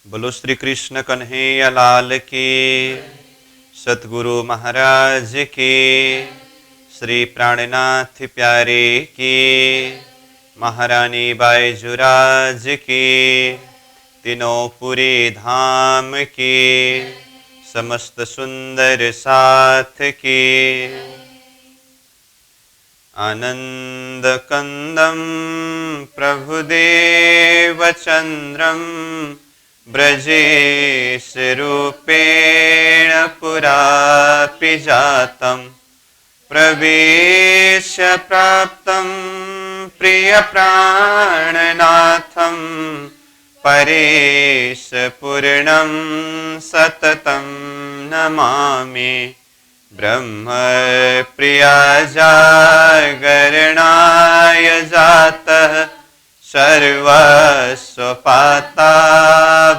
बोलो श्री कृष्ण कन्हैया लाल की, सतगुरु महाराज की, श्री प्राणनाथ प्यारे की, महारानी बाईजुराज की, तीनों पुरी धाम की, समस्त सुंदर साथ की। आनंद कंदम प्रभुदेव चंद्रम ब्रजेश रूपेण पुरापि जातं प्रवेश प्राप्तं प्रिय प्राणनाथं परेश पूर्णं सततं नमामि। ब्रह्म प्रिया जागरणाय जातः सर्वस्वपाता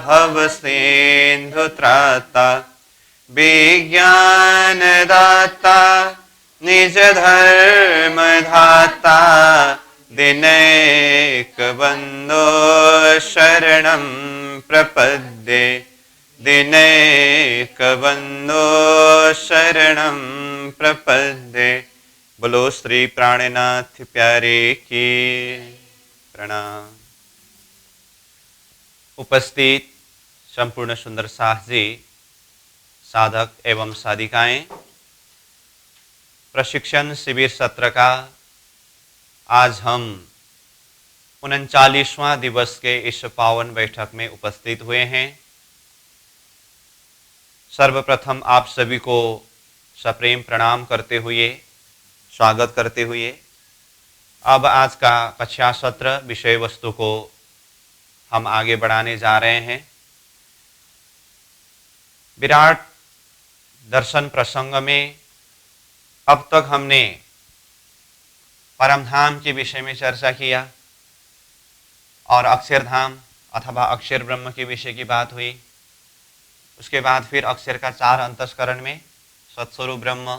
भवसिन्धुत्राता विज्ञानदाता निजधर्मधाता दिनैकबन्धो शरणं प्रपद्ये दिनैकबन्धो शरणं प्रपद्ये। बोलो श्री प्राणनाथ प्यारे की। प्रणाम। उपस्थित संपूर्ण सुंदर साथ जी, साधक एवं साधिकाएं, प्रशिक्षण शिविर सत्र का आज हम 39वां दिवस के इस पावन बैठक में उपस्थित हुए हैं। सर्वप्रथम आप सभी को सप्रेम प्रणाम करते हुए, स्वागत करते हुए अब आज का कक्षा सत्र विषय वस्तु को हम आगे बढ़ाने जा रहे हैं। विराट दर्शन प्रसंग में अब तक हमने परमधाम के विषय में चर्चा किया और अक्षरधाम अथवा अक्षर ब्रह्म के विषय की बात हुई। उसके बाद फिर अक्षर का 4 अंतस्करण में सत्स्वरूप ब्रह्म,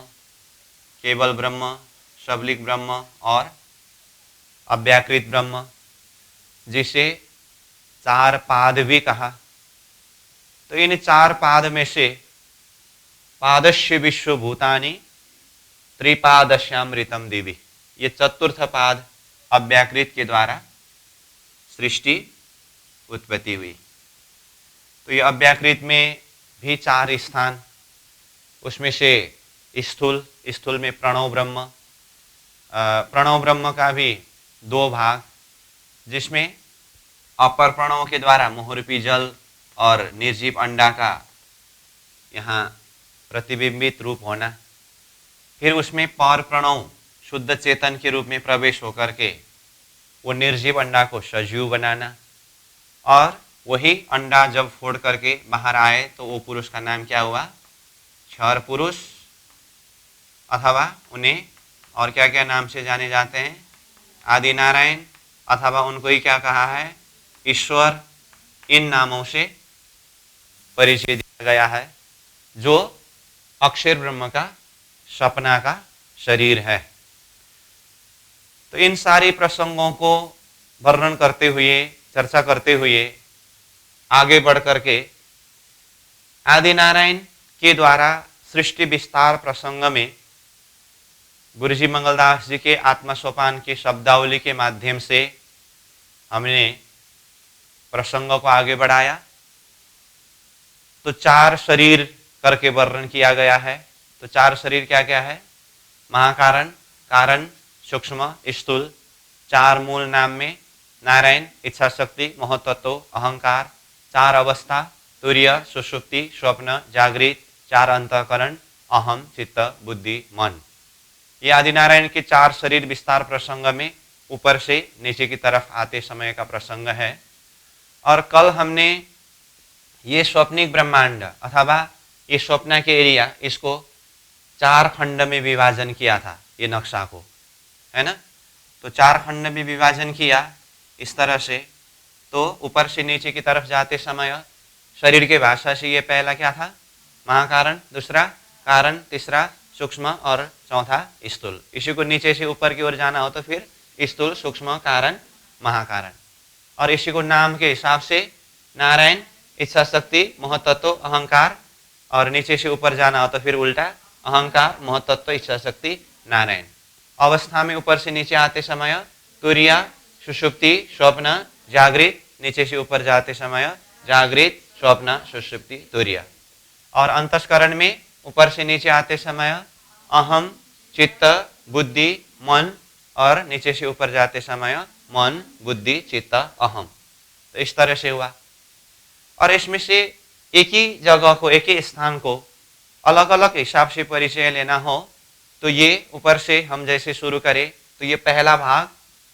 केवल ब्रह्म, सबलिक ब्रह्म और अव्याकृत ब्रह्म, जिसे 4 पाद भी कहा। तो इन 4 पाद में से पादस्य विश्वभूतानि त्रिपादस्यामृतम दिवि, ये चतुर्थ पाद अव्याकृत के द्वारा सृष्टि उत्पत्ति हुई। तो ये अव्याकृत में भी 4 स्थान, उसमें से स्थूल में प्रणव ब्रह्म का भी 2 भाग, जिसमें अपर प्रणव के द्वारा मुहुर्पी जल और निर्जीव अंडा का यहाँ प्रतिबिंबित रूप होना, फिर उसमें पर प्रणव शुद्ध चेतन के रूप में प्रवेश होकर के वो निर्जीव अंडा को सजीव बनाना, और वही अंडा जब फोड़ करके बाहर आए तो वो पुरुष का नाम क्या हुआ? क्षर पुरुष, अथवा उन्हें और क्या क्या नाम से जाने जाते हैं? आदि नारायण, अथवा उनको ही क्या कहा है? ईश्वर। इन नामों से परिचय दिया गया है, जो अक्षर ब्रह्म का सपना का शरीर है। तो इन सारे प्रसंगों को वर्णन करते हुए, चर्चा करते हुए आगे बढ़ करके आदि नारायण के द्वारा सृष्टि विस्तार प्रसंग में गुरुजी मंगलदास जी के आत्मसोपान की शब्दावली के माध्यम से हमने प्रसंगों को आगे बढ़ाया। तो 4 शरीर करके वर्णन किया गया है। तो 4 शरीर क्या क्या है? महाकारण, कारण, सूक्ष्म, स्थूल। 4 मूल नाम में नारायण, इच्छा शक्ति, महतत्व, अहंकार। 4 अवस्था, तुर्य, सुषुप्ति, स्वप्न, जागृत। 4 अंतःकरण, अहम, चित्त, बुद्धि, मन। ये आदि नारायण के 4 शरीर विस्तार प्रसंग में ऊपर से नीचे की तरफ आते समय का प्रसंग है। और कल हमने ये स्वप्निक ब्रह्मांड अथवा ये स्वप्न के एरिया, इसको 4 खंड में विभाजन किया था, ये नक्शा को, है ना। तो 4 खंड में विभाजन किया इस तरह से। तो ऊपर से नीचे की तरफ जाते समय शरीर के भाषा से ये पहला क्या था? महाकारण, दूसरा कारण, तीसरा सूक्ष्म और चौथा स्थूल। इसी को नीचे से ऊपर की ओर जाना हो तो फिर स्थूल, सूक्ष्म, कारण, महाकारण। और इसी को नाम के हिसाब से नारायण, इच्छा शक्ति, महतत्व, अहंकार, और नीचे से ऊपर जाना हो तो फिर उल्टा अहंकार, महतत्व, इच्छा शक्ति, नारायण। अवस्था में ऊपर से नीचे आते समय तुरिया, सुषुप्ति, स्वप्न, जागृत, नीचे से ऊपर जाते समय जागृत, स्वप्न, सुषुप्ति, तुरिया। और अंतस्करण में ऊपर से नीचे आते समय अहम, चित्त, बुद्धि, मन, और नीचे से ऊपर जाते समय मन, बुद्धि, चित्त, अहम। तो इस तरह से हुआ। और इसमें से एक ही जगह को, एक ही स्थान को अलग अलग हिसाब से परिचय लेना हो तो ये ऊपर से हम जैसे शुरू करें तो ये पहला भाग,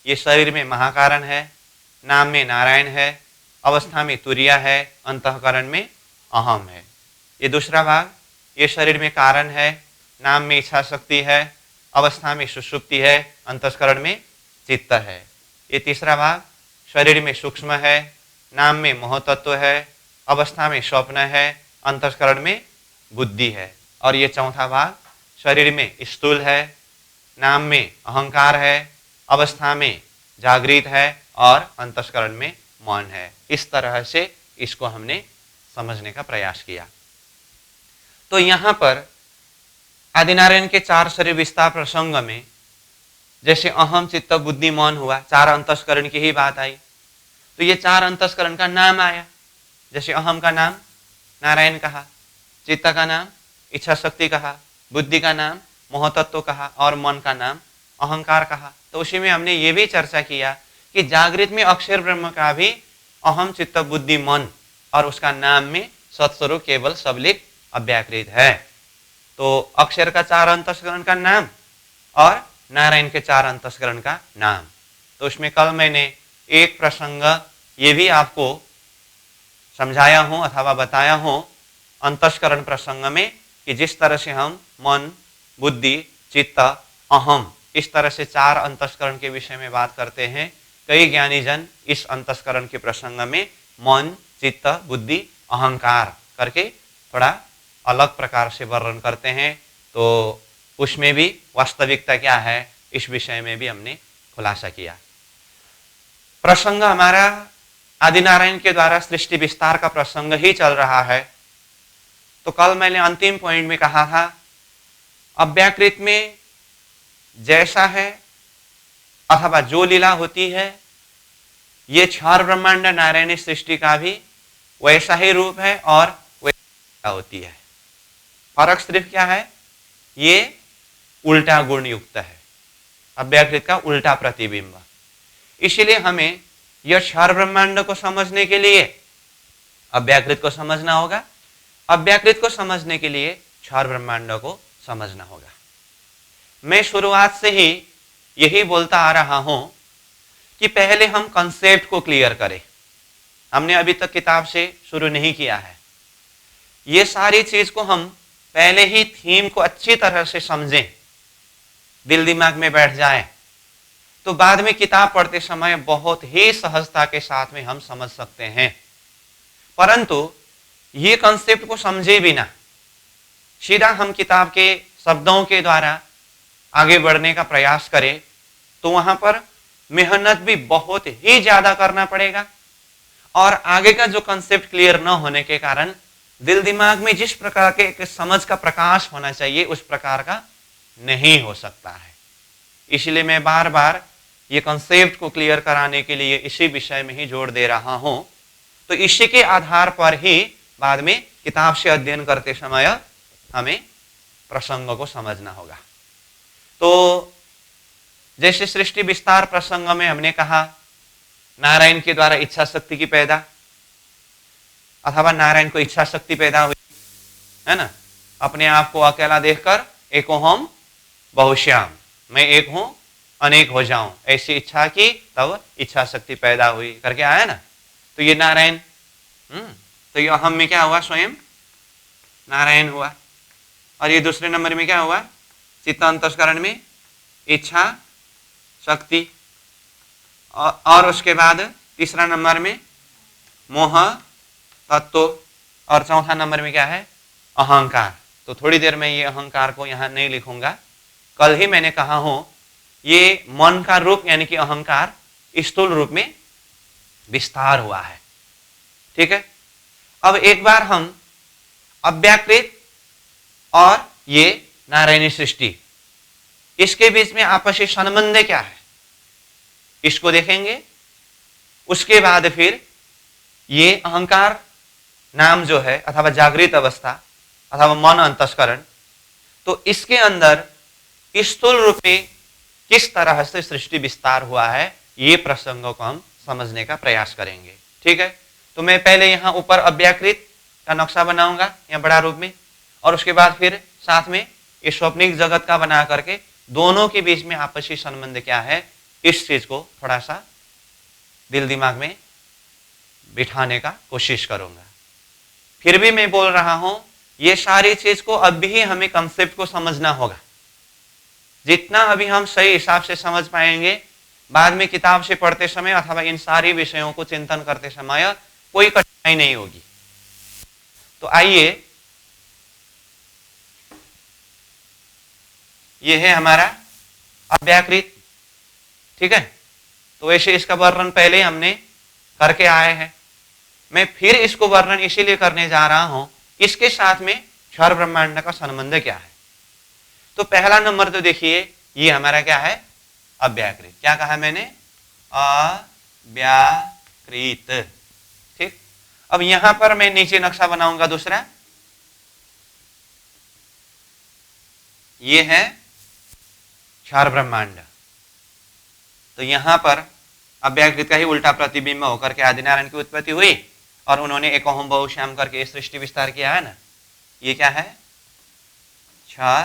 ये शरीर में महाकारण है, नाम में नारायण है, अवस्था में तुरिया है, अंतःकरण में अहम है। ये दूसरा भाग, ये शरीर में कारण है, नाम में इच्छा शक्ति है, अवस्था में सुषुप्ति है, अंतःकरण में चित्त है। ये तीसरा भाग, शरीर में सूक्ष्म है, नाम में महतत्व है, अवस्था में स्वप्न है, अंतःकरण में बुद्धि है। और ये चौथा भाग, शरीर में स्थूल है, नाम में अहंकार है, अवस्था में जागृत है, और अंतःकरण में मन है। इस तरह से इसको हमने समझने का प्रयास किया। तो यहाँ पर आदिनारायण के 4 शरीर विस्तार प्रसंग में जैसे अहम, चित्त, बुद्धि, मन हुआ, 4 अंतःकरण की ही बात आई। तो ये 4 अंतःकरण का नाम आया। जैसे अहम का नाम नारायण कहा, चित्त का नाम इच्छा शक्ति कहा, बुद्धि का नाम महतत्व कहा, और मन का नाम अहंकार कहा। तो उसी में हमने ये भी चर्चा किया कि जागृत में अक्षर ब्रह्म का भी अहम, चित्त, बुद्धि, मन, और उसका नाम में सत्स्वरूप केवल सबलिक अव्याकृत है। तो अक्षर का 4 अंतःकरण का नाम और नारायण के 4 अंतःकरण का नाम। तो उसमें कल मैंने एक प्रसंग ये भी आपको समझाया हूं अथवा बताया हूं अंतःकरण प्रसंग में कि जिस तरह से हम मन, बुद्धि, चित्त, अहम, इस तरह से 4 अंतःकरण के विषय में बात करते हैं। कई ज्ञानी जन इस अंतःकरण के प्रसंग में मन, चित्त, बुद्धि, अहंकार करके थोड़ा अलग प्रकार से वर्णन करते हैं। तो उसमें भी वास्तविकता क्या है इस विषय में भी हमने खुलासा किया। प्रसंग हमारा आदिनारायण के द्वारा सृष्टि विस्तार का प्रसंग ही चल रहा है। तो कल मैंने अंतिम पॉइंट में कहा था अव्याकृत में जैसा है अथवा जो लीला होती है ये 4 ब्रह्मांड नारायणी सृष्टि का भी वैसा ही रूप है और वैसा होती है। फर्क सिर्फ क्या है, ये उल्टा गुण युक्त है, अव्याकृत का उल्टा प्रतिबिंब। इसीलिए हमें यह 4 ब्रह्मांड को समझने के लिए अव्याकृत को समझना होगा, अव्याकृत को समझने के लिए 4 ब्रह्मांड को समझना होगा। मैं शुरुआत से ही यही बोलता आ रहा हूं कि पहले हम कंसेप्ट को क्लियर करें। हमने अभी तक किताब से शुरू नहीं किया है। ये सारी चीज को हम पहले ही थीम को अच्छी तरह से समझें, दिल दिमाग में बैठ जाए, तो बाद में किताब पढ़ते समय बहुत ही सहजता के साथ में हम समझ सकते हैं। परंतु ये कंसेप्ट को समझे बिना सीधा हम किताब के शब्दों के द्वारा आगे बढ़ने का प्रयास करें तो वहां पर मेहनत भी बहुत ही ज्यादा करना पड़ेगा, और आगे का जो कंसेप्ट क्लियर न होने के कारण दिल दिमाग में जिस प्रकार के एक समझ का प्रकाश होना चाहिए उस प्रकार का नहीं हो सकता है। इसलिए मैं बार बार ये कंसेप्ट को क्लियर कराने के लिए इसी विषय में ही जोर दे रहा हूं। तो इसी के आधार पर ही बाद में किताब से अध्ययन करते समय हमें प्रसंगों को समझना होगा। तो जैसे सृष्टि विस्तार प्रसंग में हमने कहा नारायण के द्वारा इच्छा शक्ति की पैदा, अथवा नारायण को इच्छा शक्ति पैदा हुई है ना, अपने आप को अकेला देखकर एको हम बहुश्याम, मैं एक हूं अनेक हो जाऊं, ऐसी इच्छा की तब इच्छा शक्ति पैदा हुई करके आया ना। तो ये नारायण, तो ये अहम में क्या हुआ, स्वयं नारायण हुआ। और ये दूसरे नंबर में क्या हुआ, चित्त अंतस्करण में इच्छा शक्ति, और उसके बाद तीसरा नंबर में मोह तत्व, और चौथा नंबर में क्या है, अहंकार। तो थोड़ी देर में ये अहंकार को यहां नहीं लिखूंगा, कल ही मैंने कहा हूं ये मन का रूप यानी कि अहंकार स्थूल रूप में विस्तार हुआ है, ठीक है। अब एक बार हम अव्याकृत और ये नारायणी सृष्टि, इसके बीच में आपसी संबंध क्या है इसको देखेंगे। उसके बाद फिर ये अहंकार नाम जो है अथवा जागृत अवस्था अथवा मन अंतस्करण, तो इसके अंदर स्थूल रूप में किस तरह से सृष्टि विस्तार हुआ है, ये प्रसंगों को हम समझने का प्रयास करेंगे। ठीक है, तो मैं पहले यहाँ ऊपर अव्याकृत का नक्शा बनाऊंगा यहाँ बड़ा रूप में, और उसके बाद फिर साथ में ये स्वप्निक जगत का बना करके दोनों के बीच में आपसी संबंध क्या है, इस चीज को थोड़ा सा दिल दिमाग में बिठाने का कोशिश करूंगा। फिर भी मैं बोल रहा हूं, ये सारी चीज को अभी ही हमें कंसेप्ट को समझना होगा। जितना अभी हम सही हिसाब से समझ पाएंगे, बाद में किताब से पढ़ते समय अथवा इन सारी विषयों को चिंतन करते समय कोई कठिनाई नहीं होगी। तो आइए, ये है हमारा अव्याकृत। ठीक है, तो वैसे इसका वर्णन पहले हमने करके आए हैं, मैं फिर इसको वर्णन इसीलिए करने जा रहा हूं, इसके साथ में क्षर ब्रह्मांड का संबंध क्या है। तो पहला नंबर तो देखिए, ये हमारा क्या है, अव्याकृत। क्या कहा मैंने, अव्याकृत। ठीक, अब यहां पर मैं नीचे नक्शा बनाऊंगा दूसरा, ये है क्षर ब्रह्मांड। तो यहां पर अव्याकृत का ही उल्टा प्रतिबिंब होकर के आदिनारायण की उत्पत्ति हुई, और उन्होंने एकोहम बहुश्याम करके सृष्टि विस्तार किया है ना। ये क्या है, क्षर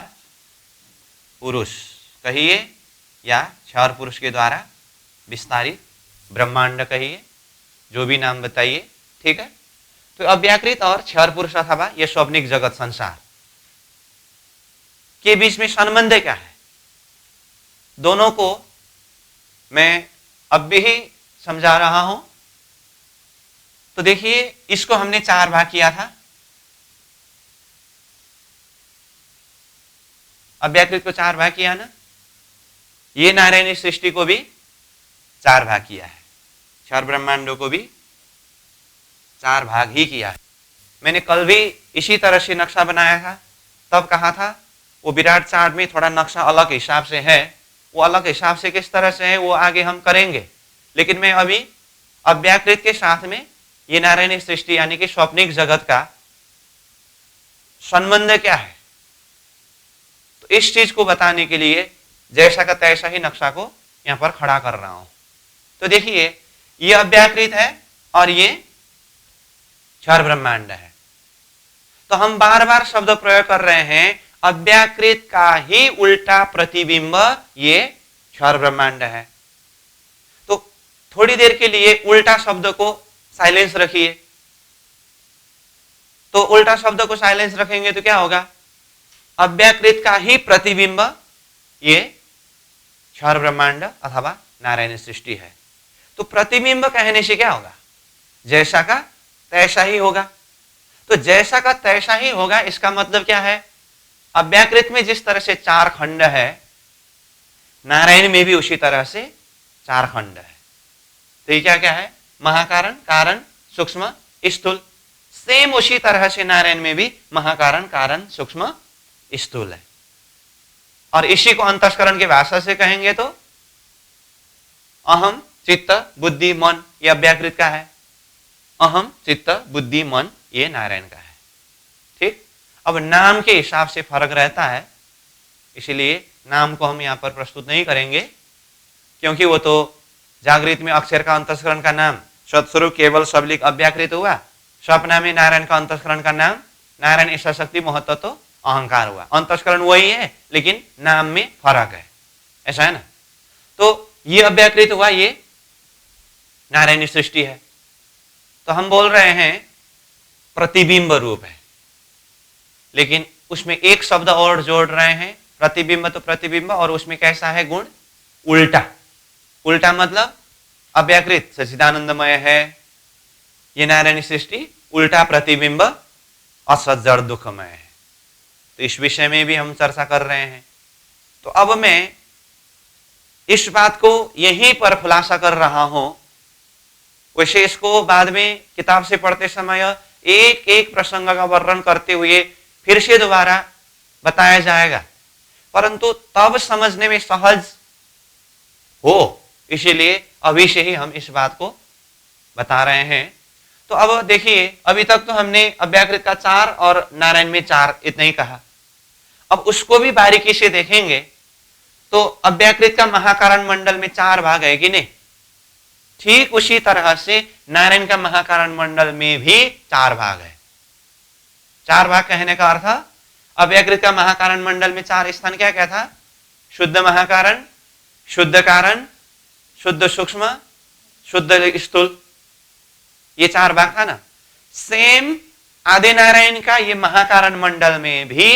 पुरुष कहिए या क्षर पुरुष के द्वारा विस्तारित ब्रह्मांड कहिए, जो भी नाम बताइए। ठीक है, तो अव्याकृत और क्षर पुरुष अथवा यह स्वप्निक जगत संसार के बीच में संबंध क्या है, दोनों को मैं अब भी समझा रहा हूं। तो देखिए, इसको हमने 4 भाग किया था, अव्याकृत को 4 भाग किया ना, ये नारायणी सृष्टि को भी 4 भाग किया है, क्षर ब्रह्मांडों को भी 4 भाग ही किया है। मैंने कल भी इसी तरह से नक्शा बनाया था, तब कहा था वो विराट चार्ट में थोड़ा नक्शा अलग हिसाब से है, वो अलग हिसाब से किस तरह से है वो आगे हम करेंगे। लेकिन मैं अभी अव्याकृत के साथ में ये नारायणी सृष्टि यानी कि स्वप्निक जगत का संबंध क्या है, तो इस चीज को बताने के लिए जैसा का तैसा ही नक्शा को यहां पर खड़ा कर रहा हूं। तो देखिए, ये अव्याकृत है और ये क्षर ब्रह्मांड है। तो हम बार बार शब्द प्रयोग कर रहे हैं, अव्याकृत का ही उल्टा प्रतिबिंब ये क्षर ब्रह्मांड है। तो थोड़ी देर के लिए उल्टा शब्द को साइलेंस रखिए। तो उल्टा शब्द को साइलेंस रखेंगे तो क्या होगा, अव्याकृत का ही प्रतिबिंब ये क्षर ब्रह्मांड अथवा नारायण सृष्टि है। तो प्रतिबिंब कहने से क्या होगा, जैसा का तैसा ही होगा। तो जैसा का तैसा ही होगा, इसका मतलब क्या है, अव्याकृत में जिस तरह से 4 खंड है, नारायण में भी उसी तरह से 4 खंड है। तो ये क्या क्या है, महाकारण, कारण, सूक्ष्म, स्थूल। सेम उसी तरह से नारायण में भी महाकारण, कारण, सूक्ष्म, स्थूल है। और इसी को अंतस्करण की भाषा से कहेंगे तो अहम, चित्त, बुद्धि, मन, ये अव्याकृत का है। अहम, चित्त, बुद्धि, मन ये नारायण का है। ठीक, अब नाम के हिसाब से फर्क रहता है, इसलिए नाम को हम यहां पर प्रस्तुत नहीं करेंगे, क्योंकि वो तो जागृत में अक्षर का अंतस्करण का नाम सत्स्वरूप केवल सबलिक अव्याकृत हुआ, स्वप्न में नारायण का अंतस्करण का नाम नारायण ईशा शक्ति महत्व तो अहंकार हुआ। अंतस्करण वही है लेकिन नाम में फर्क है, ऐसा है ना। तो ये अव्याकृत हुआ, ये नारायणी सृष्टि है। तो हम बोल रहे हैं प्रतिबिंब रूप है, लेकिन उसमें एक शब्द और जोड़ रहे हैं, प्रतिबिंब तो प्रतिबिंब, और उसमें कैसा है गुण, उल्टा। उल्टा मतलब अव्याकृत सच्चिदानंदमय है, ये नारायणी सृष्टि उल्टा प्रतिबिंब असत जड़ दुखमय है। तो इस विषय में भी हम चर्चा कर रहे हैं। तो अब मैं इस बात को यहीं पर खुलासा कर रहा हूं, वैसे इसको बाद में किताब से पढ़ते समय एक एक प्रसंग का वर्णन करते हुए फिर से दोबारा बताया जाएगा, परंतु तब समझने में सहज हो, इसीलिए अभी से ही हम इस बात को बता रहे हैं। तो अब देखिए, अभी तक तो हमने अव्याकृत का 4 और नारायण में 4 इतना ही कहा। अब उसको भी बारीकी से देखेंगे तो अव्याकृत का महाकारण मंडल में 4 भाग है कि नहीं, ठीक उसी तरह से नारायण का महाकारण मंडल में भी 4 भाग है। 4 भाग कहने का अर्थ, अव्याकृत का महाकारण मंडल में 4 स्थान क्या क्या था? शुद्ध महाकारण, शुद्ध कारण, शुद्ध सूक्ष्म, शुद्ध स्थूल, ये 4 भाग था ना। सेम आदि नारायण का ये महाकारण मंडल में भी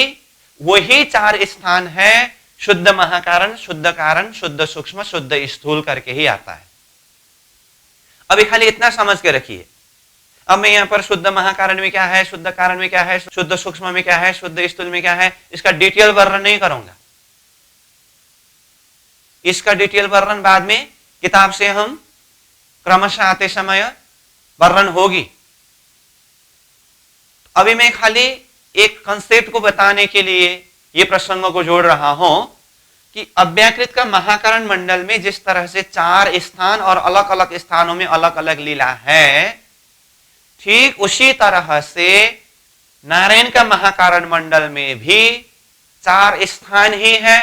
वही 4 स्थान है, शुद्ध महाकारण, शुद्ध कारण, शुद्ध सूक्ष्म, शुद्ध स्थूल करके ही आता है। अभी खाली इतना समझ के रखिए। अब मैं यहां पर शुद्ध महाकारण में क्या है, शुद्ध कारण में क्या है, शुद्ध सूक्ष्म में क्या है, शुद्ध स्थूल में क्या है, इसका डिटेल वर्णन नहीं करूंगा। इसका डिटेल वर्णन बाद में किताब से हम क्रमशः आते समय वर्णन होगी। अभी मैं खाली एक कंसेप्ट को बताने के लिए ये प्रसंगों को जोड़ रहा हूं कि अव्याकृत का महाकारण मंडल में जिस तरह से 4 स्थान और अलग अलग स्थानों में अलग अलग लीला है, ठीक उसी तरह से नारायण का महाकारण मंडल में भी 4 स्थान ही है,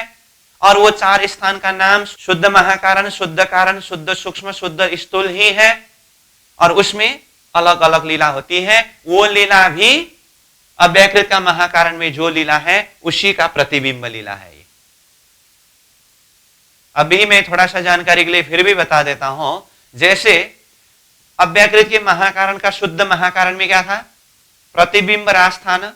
और वो 4 स्थान का नाम शुद्ध महाकारण, शुद्ध कारण, शुद्ध सूक्ष्म, शुद्ध स्थूल ही है, और उसमें अलग अलग लीला होती है। वो लीला भी अव्याकृत का महाकारण में जो लीला है उसी का प्रतिबिंब लीला है। अभी मैं थोड़ा सा जानकारी के लिए फिर भी बता देता हूं। जैसे अव्याकृत के महाकारण का शुद्ध महाकारण में क्या था? प्रतिबिंब रास था ना,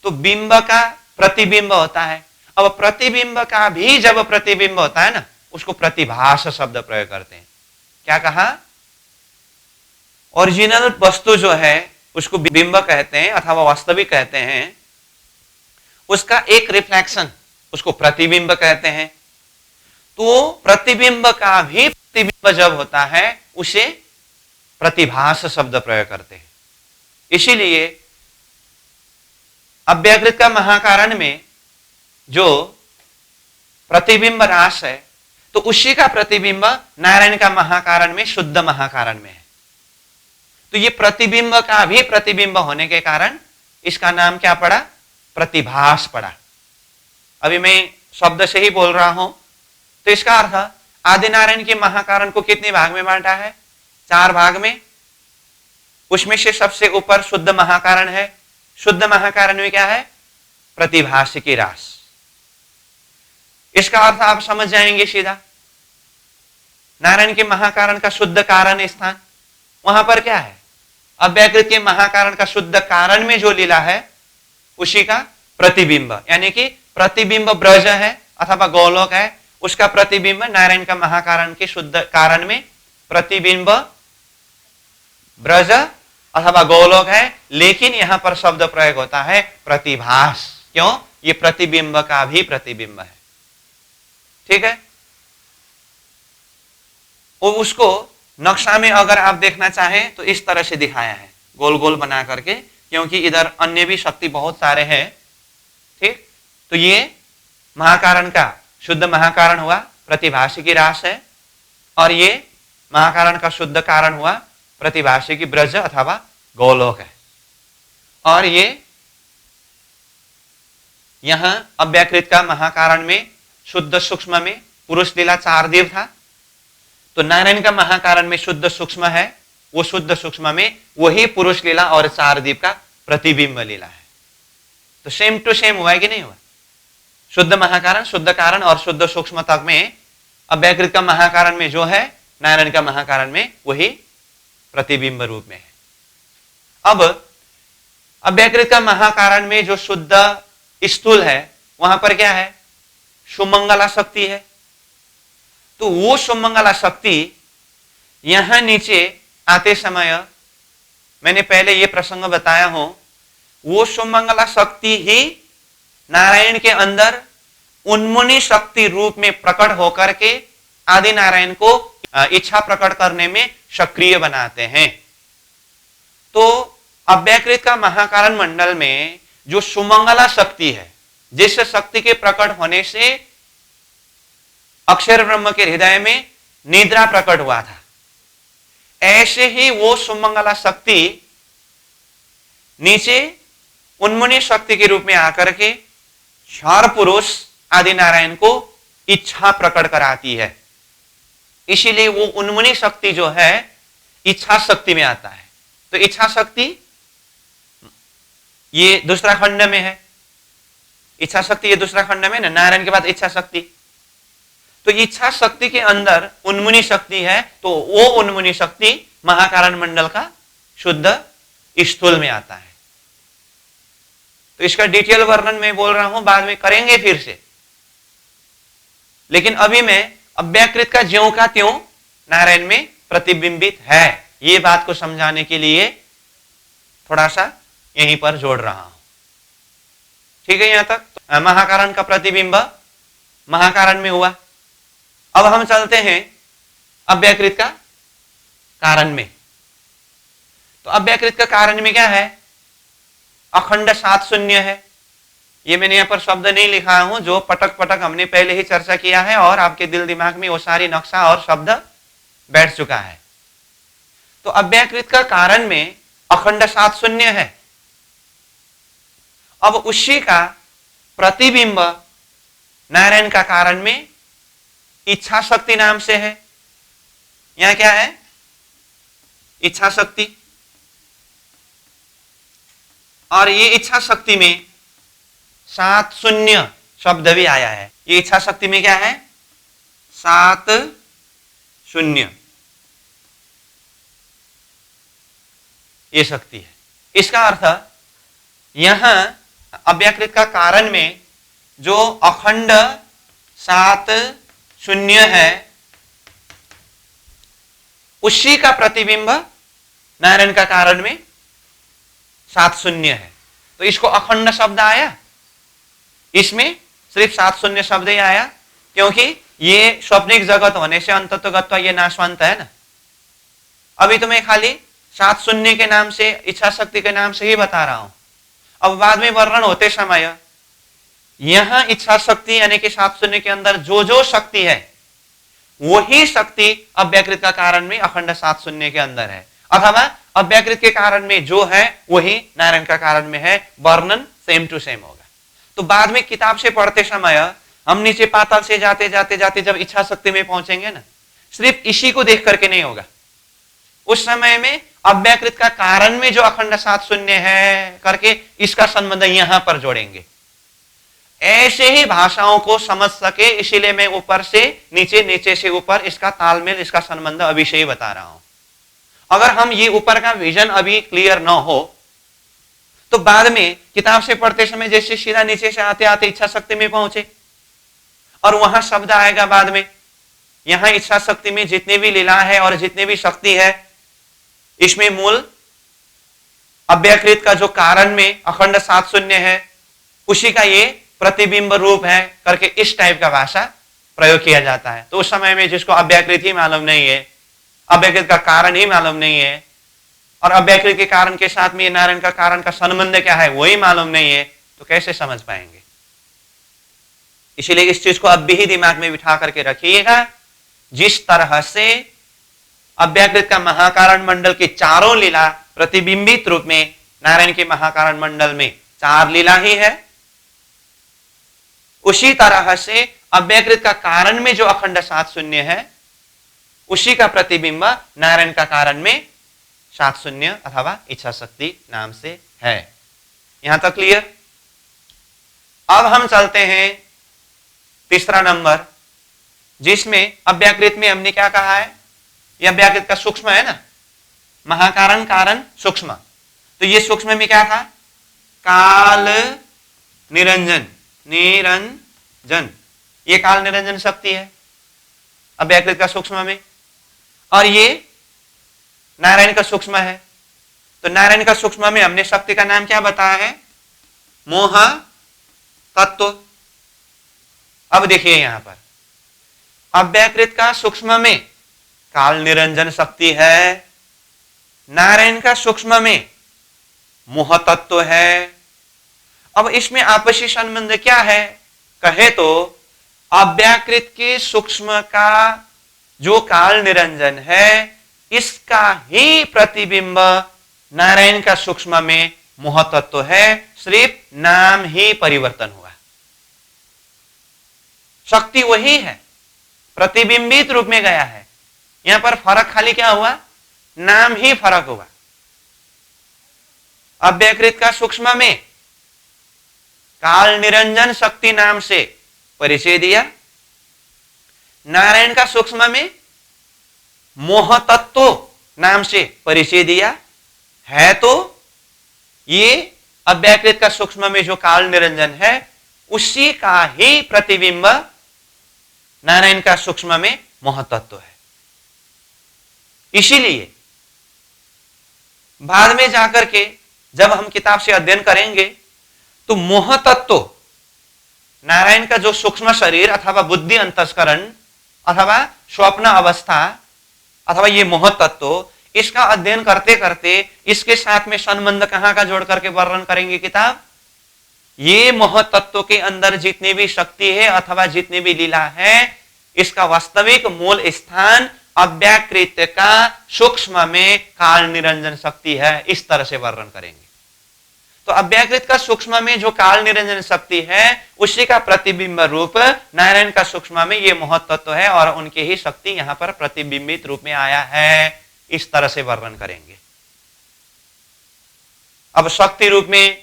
तो बिंब का प्रतिबिंब होता है। अब प्रतिबिंब का भी जब प्रतिबिंब होता है ना, उसको प्रतिभास शब्द प्रयोग करते हैं। क्या कहा? ओरिजिनल वस्तु जो है उसको बिंब कहते हैं अथवा वास्तविक कहते हैं, उसका एक रिफ्लेक्शन उसको प्रतिबिंब कहते हैं। तो प्रतिबिंब का भी प्रतिबिंब जब होता है उसे प्रतिभास शब्द प्रयोग करते हैं। इसीलिए अव्याकृत का महाकारण में जो प्रतिबिंब रास है, तो उसी का प्रतिबिंब नारायण का महाकारण में शुद्ध महाकारण में है। तो ये प्रतिबिंब का भी प्रतिबिंब होने के कारण इसका नाम क्या पड़ा? प्रतिभास पड़ा। अभी मैं शब्द से ही बोल रहा हूं, तो इसका अर्थ आदि नारायण के महाकारण को कितने भाग में बांटा है? 4 भाग में। उसमें से सबसे ऊपर शुद्ध महाकारण है। शुद्ध महाकारण में क्या है? प्रतिभास की रास। इसका अर्थ आप समझ जाएंगे सीधा। नारायण के महाकारण का शुद्ध कारण स्थान, वहां पर क्या है? अव्याकृत के महाकारण का शुद्ध कारण में जो लीला है उसी का प्रतिबिंब, यानी कि प्रतिबिंब ब्रज है अथवा गोलोक है, उसका प्रतिबिंब नारायण का महाकारण के शुद्ध कारण में प्रतिबिंब ब्रज अथवा गोलोक है। लेकिन यहां पर शब्द प्रयोग होता है प्रतिभास। क्यों? ये प्रतिबिंब का भी प्रतिबिंब है। ठीक है। और उसको नक्शा में अगर आप देखना चाहें तो इस तरह से दिखाया है, गोल गोल बना करके, क्योंकि इधर अन्य भी शक्ति बहुत सारे हैं। ठीक, तो ये महाकारण का शुद्ध महाकारण हुआ, प्रतिभाषी की रास है, और ये महाकारण का शुद्ध कारण हुआ, प्रतिभाषी की ब्रज अथवा गोलोक है। और ये यहां अव्याकृत का महाकारण में शुद्ध सूक्ष्म में पुरुष लीला 4 दिव्य था, तो नारायण का महाकारण में शुद्ध सूक्ष्म है, वो शुद्ध सूक्ष्म में वही पुरुष लीला और 4 दीप का प्रतिबिंब लीला है। तो सेम टू सेम हुआ है कि नहीं हुआ? शुद्ध महाकारण, शुद्ध कारण और शुद्ध सूक्ष्म तक में अव्याकृत का महाकारण में जो है, नारायण का महाकारण में वही प्रतिबिंब रूप में है। अब अव्याकृत का महाकारण में जो शुद्ध स्थूल है, वहां पर क्या है? सुमंगला शक्ति है। तो वो सुमंगला शक्ति यहां नीचे आते समय मैंने पहले ये प्रसंग बताया हूं, वो सुमंगला शक्ति ही नारायण के अंदर उन्मुनी शक्ति रूप में प्रकट होकर के आदि नारायण को इच्छा प्रकट करने में सक्रिय बनाते हैं। तो अव्यकृत का महाकारण मंडल में जो सुमंगला शक्ति है, जिस शक्ति के प्रकट होने से अक्षर ब्रह्म के हृदय में निद्रा प्रकट हुआ था, ऐसे ही वो सुमंगला शक्ति नीचे उन्मुनी शक्ति के रूप में आकर के क्षर पुरुष आदि नारायण को इच्छा प्रकट कराती है। इसीलिए वो उन्मुनी शक्ति जो है इच्छा शक्ति में आता है। तो इच्छा शक्ति ये दूसरा खंड में है, इच्छा शक्ति ये दूसरा खंड में ना, नारायण के बाद इच्छा शक्ति। तो इच्छा शक्ति के अंदर उन्मुनी शक्ति है, तो वो उन्मुनी शक्ति महाकारण मंडल का शुद्ध स्थूल में आता है। तो इसका डिटेल वर्णन मैं बोल रहा हूं, बाद में करेंगे फिर से, लेकिन अभी मैं अव्यकृत का ज्यों का त्यों नारायण में प्रतिबिंबित है, ये बात को समझाने के लिए थोड़ा सा यहीं पर जोड़ रहा हूं। ठीक है, यहां तक महाकारण का प्रतिबिंब महाकारण में हुआ। अब हम चलते हैं अव्यकृत का कारण में। तो अव्यकृत का कारण में क्या है? अखंड सात शून्य है। ये मैंने यहां पर शब्द नहीं लिखा हूं, जो पटक पटक हमने पहले ही चर्चा किया है और आपके दिल दिमाग में वो सारी नक्शा और शब्द बैठ चुका है। तो अव्यकृत का कारण में अखंड सात शून्य है। अब उसी का प्रतिबिंब नारायण का कारण में इच्छा शक्ति नाम से है। यहां क्या है? इच्छा शक्ति। और ये इच्छा शक्ति में सात शून्य शब्द भी आया है। ये इच्छा शक्ति में क्या है? सात शून्य ये शक्ति है। इसका अर्थ यहां अव्यकृत का कारण में जो अखंड सात शून्य है, उसी का प्रतिबिंब नारायण का कारण में सात शून्य है। तो इसको अखंड शब्द आया, इसमें सिर्फ सात शून्य शब्द ही आया, क्योंकि ये स्वप्निक जगत होने से अंततोगत्वा ये नाशवंत है ना। अभी तो मैं खाली सात शून्य के नाम से, इच्छा शक्ति के नाम से ही बता रहा हूं। अब बाद में वर्णन होते समय यहां इच्छा शक्ति यानी कि सात शून्य के अंदर जो जो शक्ति है, वही शक्ति अव्यकृत का कारण में अखंड सात शून्य के अंदर है, अथवा अव्यकृत के कारण में जो है वही नारायण का कारण में है। वर्णन सेम टू सेम होगा। तो बाद में किताब से पढ़ते समय हम नीचे पाताल से जाते जाते जाते जब इच्छा शक्ति में पहुंचेंगे ना, सिर्फ इसी को देख करके नहीं होगा। उस समय में अव्यकृत का कारण में जो अखंड सात शून्य है करके इसका संबंध यहां पर जोड़ेंगे। ऐसे ही भाषाओं को समझ सके, इसीलिए मैं ऊपर से नीचे, नीचे से ऊपर इसका तालमेल, इसका संबंध अभी से ही बता रहा हूं। अगर हम ये ऊपर का विजन अभी क्लियर ना हो तो बाद में किताब से पढ़ते समय जैसे सीधा नीचे से आते आते इच्छा शक्ति में पहुंचे और वहां शब्द आएगा बाद में, यहां इच्छा शक्ति में जितनी भी लीला है और जितनी भी शक्ति है, इसमें मूल अव्यकृत का जो कारण में अखंड सात शून्य है, उसी का ये प्रतिबिंब रूप है करके इस टाइप का भाषा प्रयोग किया जाता है। तो उस समय में जिसको अव्यकृत ही मालूम नहीं है, अव्यकृत का कारण ही मालूम नहीं है, और अव्यकृत के कारण के साथ में नारायण का कारण का संबंध क्या है वही मालूम नहीं है, तो कैसे समझ पाएंगे? इसीलिए इस चीज को अब भी दिमाग में बिठा करके रखिएगा। जिस तरह से अव्यकृत का महाकारण मंडल की चारों लीला प्रतिबिंबित रूप में नारायण के महाकारण मंडल में चार लीला ही है, उसी तरह से अव्यकृत का कारण में जो अखंड सात शून्य है, उसी का प्रतिबिंब नारायण का कारण में सात शून्य अथवा इच्छा शक्ति नाम से है। यहां तक क्लियर? अब हम चलते हैं तीसरा नंबर, जिसमें अव्यकृत में हमने क्या कहा है? यह अव्यकृत का सूक्ष्म है ना, महाकारण कारण सूक्ष्म। तो ये सूक्ष्म में क्या था? काल निरंजन, निरंजन, ये काल निरंजन शक्ति है अव्यकृत का सूक्ष्म में, और ये नारायण का सूक्ष्म है। तो नारायण का सूक्ष्म में हमने शक्ति का नाम क्या बताया है? मोह तत्व। अब देखिए यहां पर अव्यकृत का सूक्ष्म में काल निरंजन शक्ति है, नारायण का सूक्ष्म में मोह तत्व है। अब इसमें आपसी संबंध क्या है कहे तो अव्याकृत के सूक्ष्म का जो काल निरंजन है इसका ही प्रतिबिंब नारायण का सूक्ष्म में मोह तत्व है, सिर्फ नाम ही परिवर्तन हुआ। शक्ति वही है, प्रतिबिंबित रूप में गया है। यहां पर फर्क खाली क्या हुआ, नाम ही फर्क हुआ। अव्याकृत का सूक्ष्म में काल निरंजन शक्ति नाम से परिचय दिया, नारायण का सूक्ष्म में मोह तत्व नाम से परिचय दिया है। तो ये अव्याकृत का सूक्ष्म में जो काल निरंजन है उसी का ही प्रतिबिंब नारायण का सूक्ष्म में मोह तत्व है। इसीलिए बाद में जाकर के जब हम किताब से अध्ययन करेंगे तो मोह तत्व नारायण का जो सूक्ष्म शरीर अथवा बुद्धि अंतस्करण अथवा स्वप्न अवस्था अथवा ये मोह तत्व, इसका अध्ययन करते करते इसके साथ में संबंध कहां का जोड़ करके वर्णन करेंगे किताब। ये मोह तत्व के अंदर जितनी भी शक्ति है अथवा जितनी भी लीला है इसका वास्तविक मूल स्थान अव्याकृत का सूक्ष्म में काल निरंजन शक्ति है, इस तरह से वर्णन करेंगे। तो अव्याकृत का सूक्ष्म में जो काल निरंजन शक्ति है उसी का प्रतिबिंब रूप नारायण का सूक्ष्म में ये मोह तत्व है और उनकी ही शक्ति यहां पर प्रतिबिंबित रूप में आया है, इस तरह से वर्णन करेंगे। अब शक्ति रूप में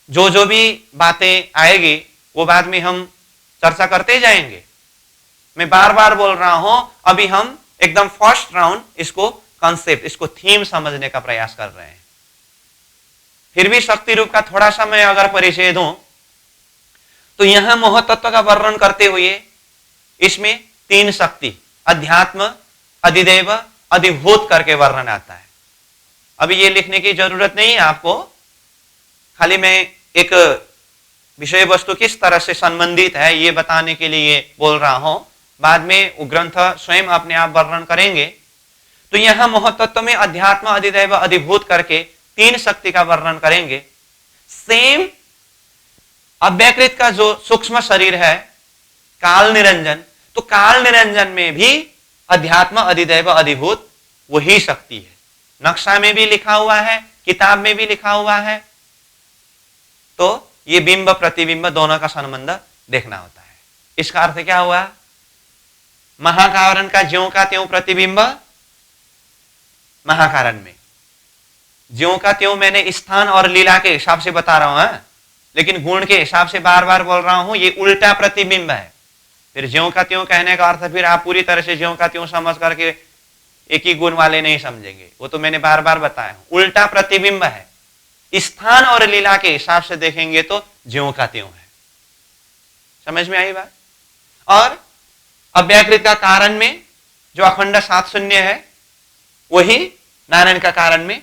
जो जो भी बातें आएगी वो बाद में हम चर्चा करते जाएंगे। मैं बार बार बोल रहा हूं, अभी हम एकदम फर्स्ट राउंड इसको कॉन्सेप्ट, इसको थीम समझने का प्रयास कर रहे हैं। फिर भी शक्ति रूप का थोड़ा सा मैं अगर परिचय दूं तो यहां मोह तत्व का वर्णन करते हुए इसमें तीन शक्ति अध्यात्म, अधिदेव, अधिभूत करके वर्णन आता है। अभी ये लिखने की जरूरत नहीं है आपको, खाली मैं एक विषय वस्तु किस तरह से संबंधित है ये बताने के लिए बोल रहा हूं। बाद में वो ग्रंथ स्वयं अपने आप वर्णन करेंगे। तो यहां मोह तत्व में अध्यात्म, अधिदैव, अधिभूत करके तीन शक्ति का वर्णन करेंगे। सेम अव्याकृत का जो सूक्ष्म शरीर है काल निरंजन, तो काल निरंजन में भी अध्यात्म, अधिदैव, अधिभूत वही शक्ति है। नक्शा में भी लिखा हुआ है, किताब में भी लिखा हुआ है। तो ये बिंब प्रतिबिंब दोनों का संबंध देखना होता है। इसका अर्थ क्या हुआ, महाकारण का ज्यों का त्यों प्रतिबिंब महाकारण में, ज्यों का त्यों मैंने स्थान और लीला के हिसाब से बता रहा हूं, लेकिन गुण के हिसाब से बार बार बोल रहा हूं, ये उल्टा प्रतिबिंब है। फिर ज्यों का त्यों कहने का अर्थ फिर आप पूरी तरह से ज्यों का त्यों समझ करके एक ही गुण वाले नहीं समझेंगे, वो तो मैंने बार बार बताया, उल्टा प्रतिबिंब है। स्थान और लीला के हिसाब से देखेंगे तो ज्यों का त्यों है। समझ में आई बात। और अव्याकृत का कारण में जो अखंड सात शून्य है वही नारायण का कारण में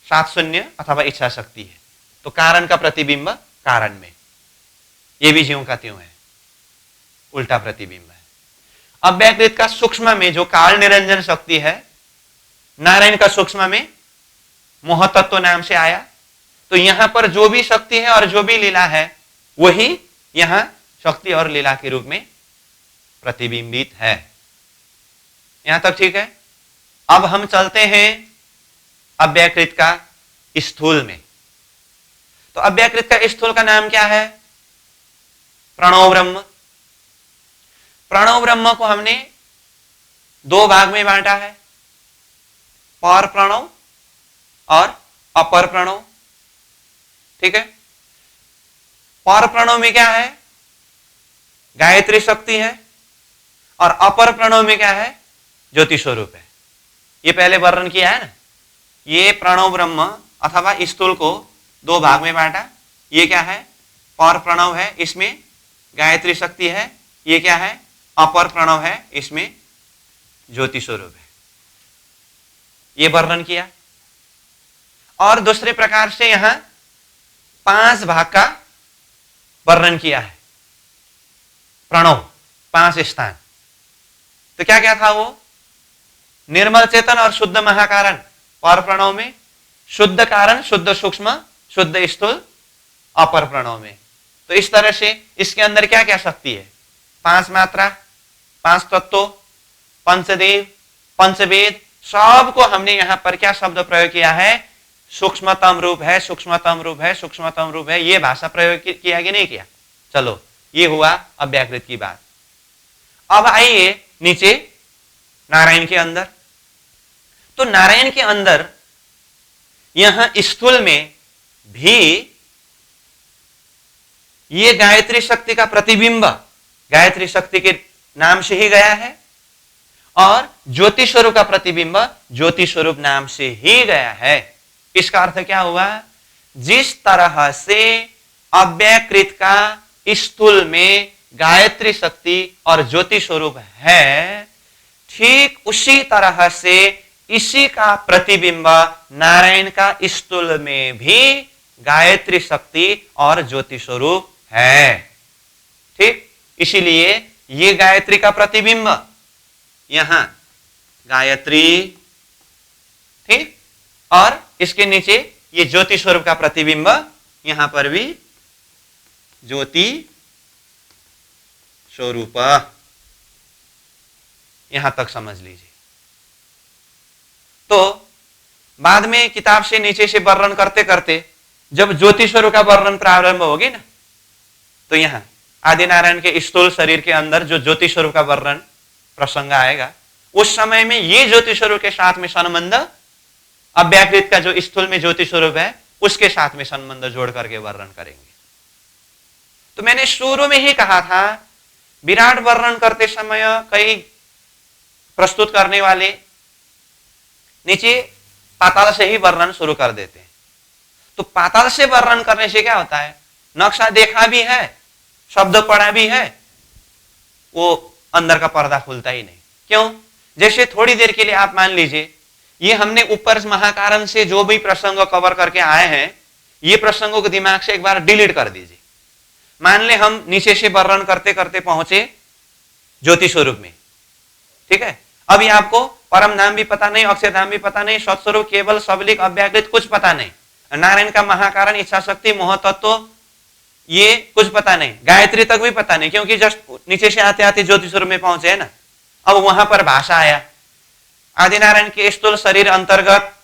सात शून्य अथवा इच्छा शक्ति है। तो कारण का प्रतिबिंब कारण में, ये भी ज्यों का त्यों है, उल्टा प्रतिबिंब है। अव्याकृत का सूक्ष्म में जो काल निरंजन शक्ति है नारायण का सूक्ष्म में मोह तत्व नाम से आया। तो यहां पर जो भी शक्ति है और जो भी लीला है वही यहां शक्ति और लीला के रूप में प्रतिबिंबित है। यहां तक ठीक है। अब हम चलते हैं अव्याकृत का स्थूल में। तो अव्याकृत का स्थूल का नाम क्या है, प्रणव ब्रह्म। प्रणव ब्रह्म को हमने दो भाग में बांटा है, पर प्रणव और अपर प्रणव। ठीक है। पर प्रणव में क्या है, गायत्री शक्ति है, और अपर प्रणव में क्या है, ज्योति स्वरूप है। ये पहले वर्णन किया है ना। ये प्रणव ब्रह्म अथवा स्थूल को दो भाग में बांटा। ये क्या है, पर प्रणव है, इसमें गायत्री शक्ति है। ये क्या है, अपर प्रणव है, इसमें ज्योति स्वरूप है। ये वर्णन किया। और दूसरे प्रकार से यहां पांच भाग का वर्णन किया है। प्रणव पांच स्थान। तो क्या क्या था वो, निर्मल चेतन और शुद्ध महाकारण पर प्रणव में, शुद्ध कारण, शुद्ध सूक्ष्म, शुद्ध स्थूल, अपर प्रणव में। तो इस तरह से इसके अंदर क्या क्या शक्ति है? 5 मात्रा, 5 तत्व, पंचदेव, पंचवेद, सबको हमने यहां पर क्या शब्द प्रयोग किया है? सूक्ष्मतम रूप है, सूक्ष्मतम रूप है, सूक्ष्मतम रूप है। यह भाषा प्रयोग किया कि नहीं किया? चलो, ये हुआ अव्याकृत की बात। अब आइए नीचे नारायण के अंदर। तो नारायण के अंदर यहां स्थूल में भी ये गायत्री शक्ति का प्रतिबिंब गायत्री शक्ति के नाम से ही गया है, और ज्योति स्वरूप का प्रतिबिंब ज्योति स्वरूप नाम से ही गया है। इसका अर्थ क्या हुआ? जिस तरह से अव्याकृत का स्थूल में गायत्री शक्ति और ज्योति स्वरूप है, ठीक उसी तरह से इसी का प्रतिबिंब नारायण का स्थूल में भी गायत्री शक्ति और ज्योति स्वरूप है। ठीक, इसीलिए ये गायत्री का प्रतिबिंब यहां गायत्री, ठीक, और इसके नीचे ये ज्योति स्वरूप का प्रतिबिंब, यहां पर भी ज्योति स्वरूप। यहां तक समझ लीजिए। तो बाद में किताब से नीचे से वर्णन करते करते जब ज्योति स्वरूप का वर्णन प्रारंभ होगी ना, तो यहां आदिनारायण के स्थूल शरीर के अंदर जो ज्योति स्वरूप का वर्णन प्रसंग आएगा, उस समय में ये ज्योति स्वरूप के साथ में संबंध अव्याकृत का जो स्थूल में ज्योति स्वरूप है उसके साथ में संबंध जोड़ करके वर्णन करेंगे। तो मैंने शुरू में ही कहा था, विराट वर्णन करते समय कई प्रस्तुत करने वाले नीचे पाताल से ही वर्णन शुरू कर देते हैं। तो पाताल से वर्णन करने से क्या होता है? नक्शा देखा भी है, शब्द पढ़ा भी है, वो अंदर का पर्दा खुलता ही नहीं। क्यों? जैसे थोड़ी देर के लिए आप मान लीजिए, ये हमने ऊपर महाकारण से जो भी प्रसंग कवर करके आए हैं, ये प्रसंगों को दिमाग से एक बार डिलीट कर दीजिए। मान ले हम नीचे से वर्णन करते करते पहुंचे ज्योति स्वरूप में, ठीक है। अभी आपको परम नाम भी पता नहीं, अक्षय धाम भी पता नहीं, सत्स्वरूप, केवल, सबलिक, अव्याकृत कुछ पता नहीं, नारायण का महाकारण, इच्छा शक्ति, मोह तत्व, ये कुछ पता नहीं, गायत्री तक भी पता नहीं, क्योंकि जस्ट नीचे से आते आते ज्योति स्वरूप में पहुंचे है ना। अब वहां पर भाषा आया, आदिनारायण के स्थूल शरीर अंतर्गत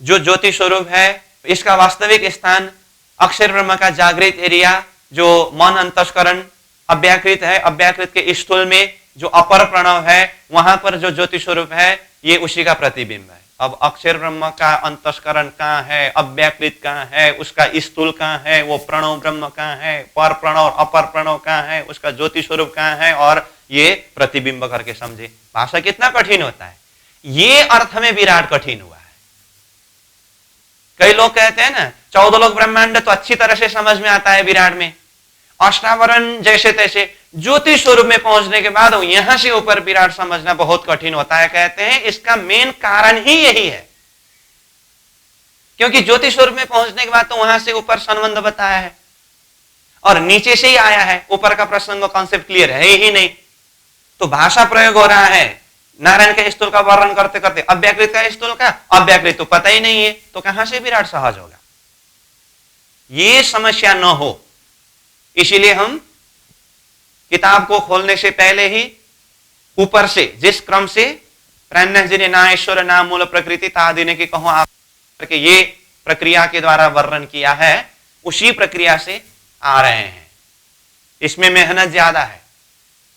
जो ज्योति स्वरूप है, इसका वास्तविक स्थान अक्षर ब्रह्म का जागृत एरिया, जो मन अंतस्करण अव्याकृत है, अव्याकृत के स्थूल में जो अपर प्रणव है, वहां पर जो ज्योति स्वरूप है, ये उसी का प्रतिबिंब है। अब अक्षर ब्रह्म का अंतस्करण कहाँ है, अव्याकृत कहाँ है, उसका स्थूल कहाँ है, वो प्रणव ब्रह्म कहाँ है, पर प्रणव अपर प्रणव कहाँ है, उसका ज्योति स्वरूप कहाँ है, और ये प्रतिबिंब करके समझे। भाषा कितना कठिन होता है, ये अर्थ में विराट कठिन हुआ है। कई लोग कहते हैं ना 14 लोक ब्रह्मांड तो अच्छी तरह से समझ में आता है विराट में, अष्टावरण जैसे तैसे, ज्योति स्वरूप में पहुंचने के बाद यहां से ऊपर विराट समझना बहुत कठिन होता है। कहते हैं इसका मेन कारण ही यही है, क्योंकि ज्योति स्वरूप में पहुंचने के बाद तो वहां से ऊपर संबंध बताया है और नीचे से ही आया है, ऊपर का प्रसंग कॉन्सेप्ट क्लियर है ही नहीं। तो भाषा प्रयोग हो रहा है, नारायण के स्थूल का वर्णन करते करते अव्याकृत का स्थूल का, अव्याकृत तो पता ही नहीं है, तो कहां से विराट सहज होगा? ये समस्या न हो, इसीलिए हम किताब को खोलने से पहले ही ऊपर से जिस क्रम से प्राणनाथ जी ने ना ईश्वर ना मूल प्रकृति तादिने की कहो आप करके ये प्रक्रिया के द्वारा वर्णन किया है, उसी प्रक्रिया से आ रहे हैं। इसमें मेहनत ज्यादा है।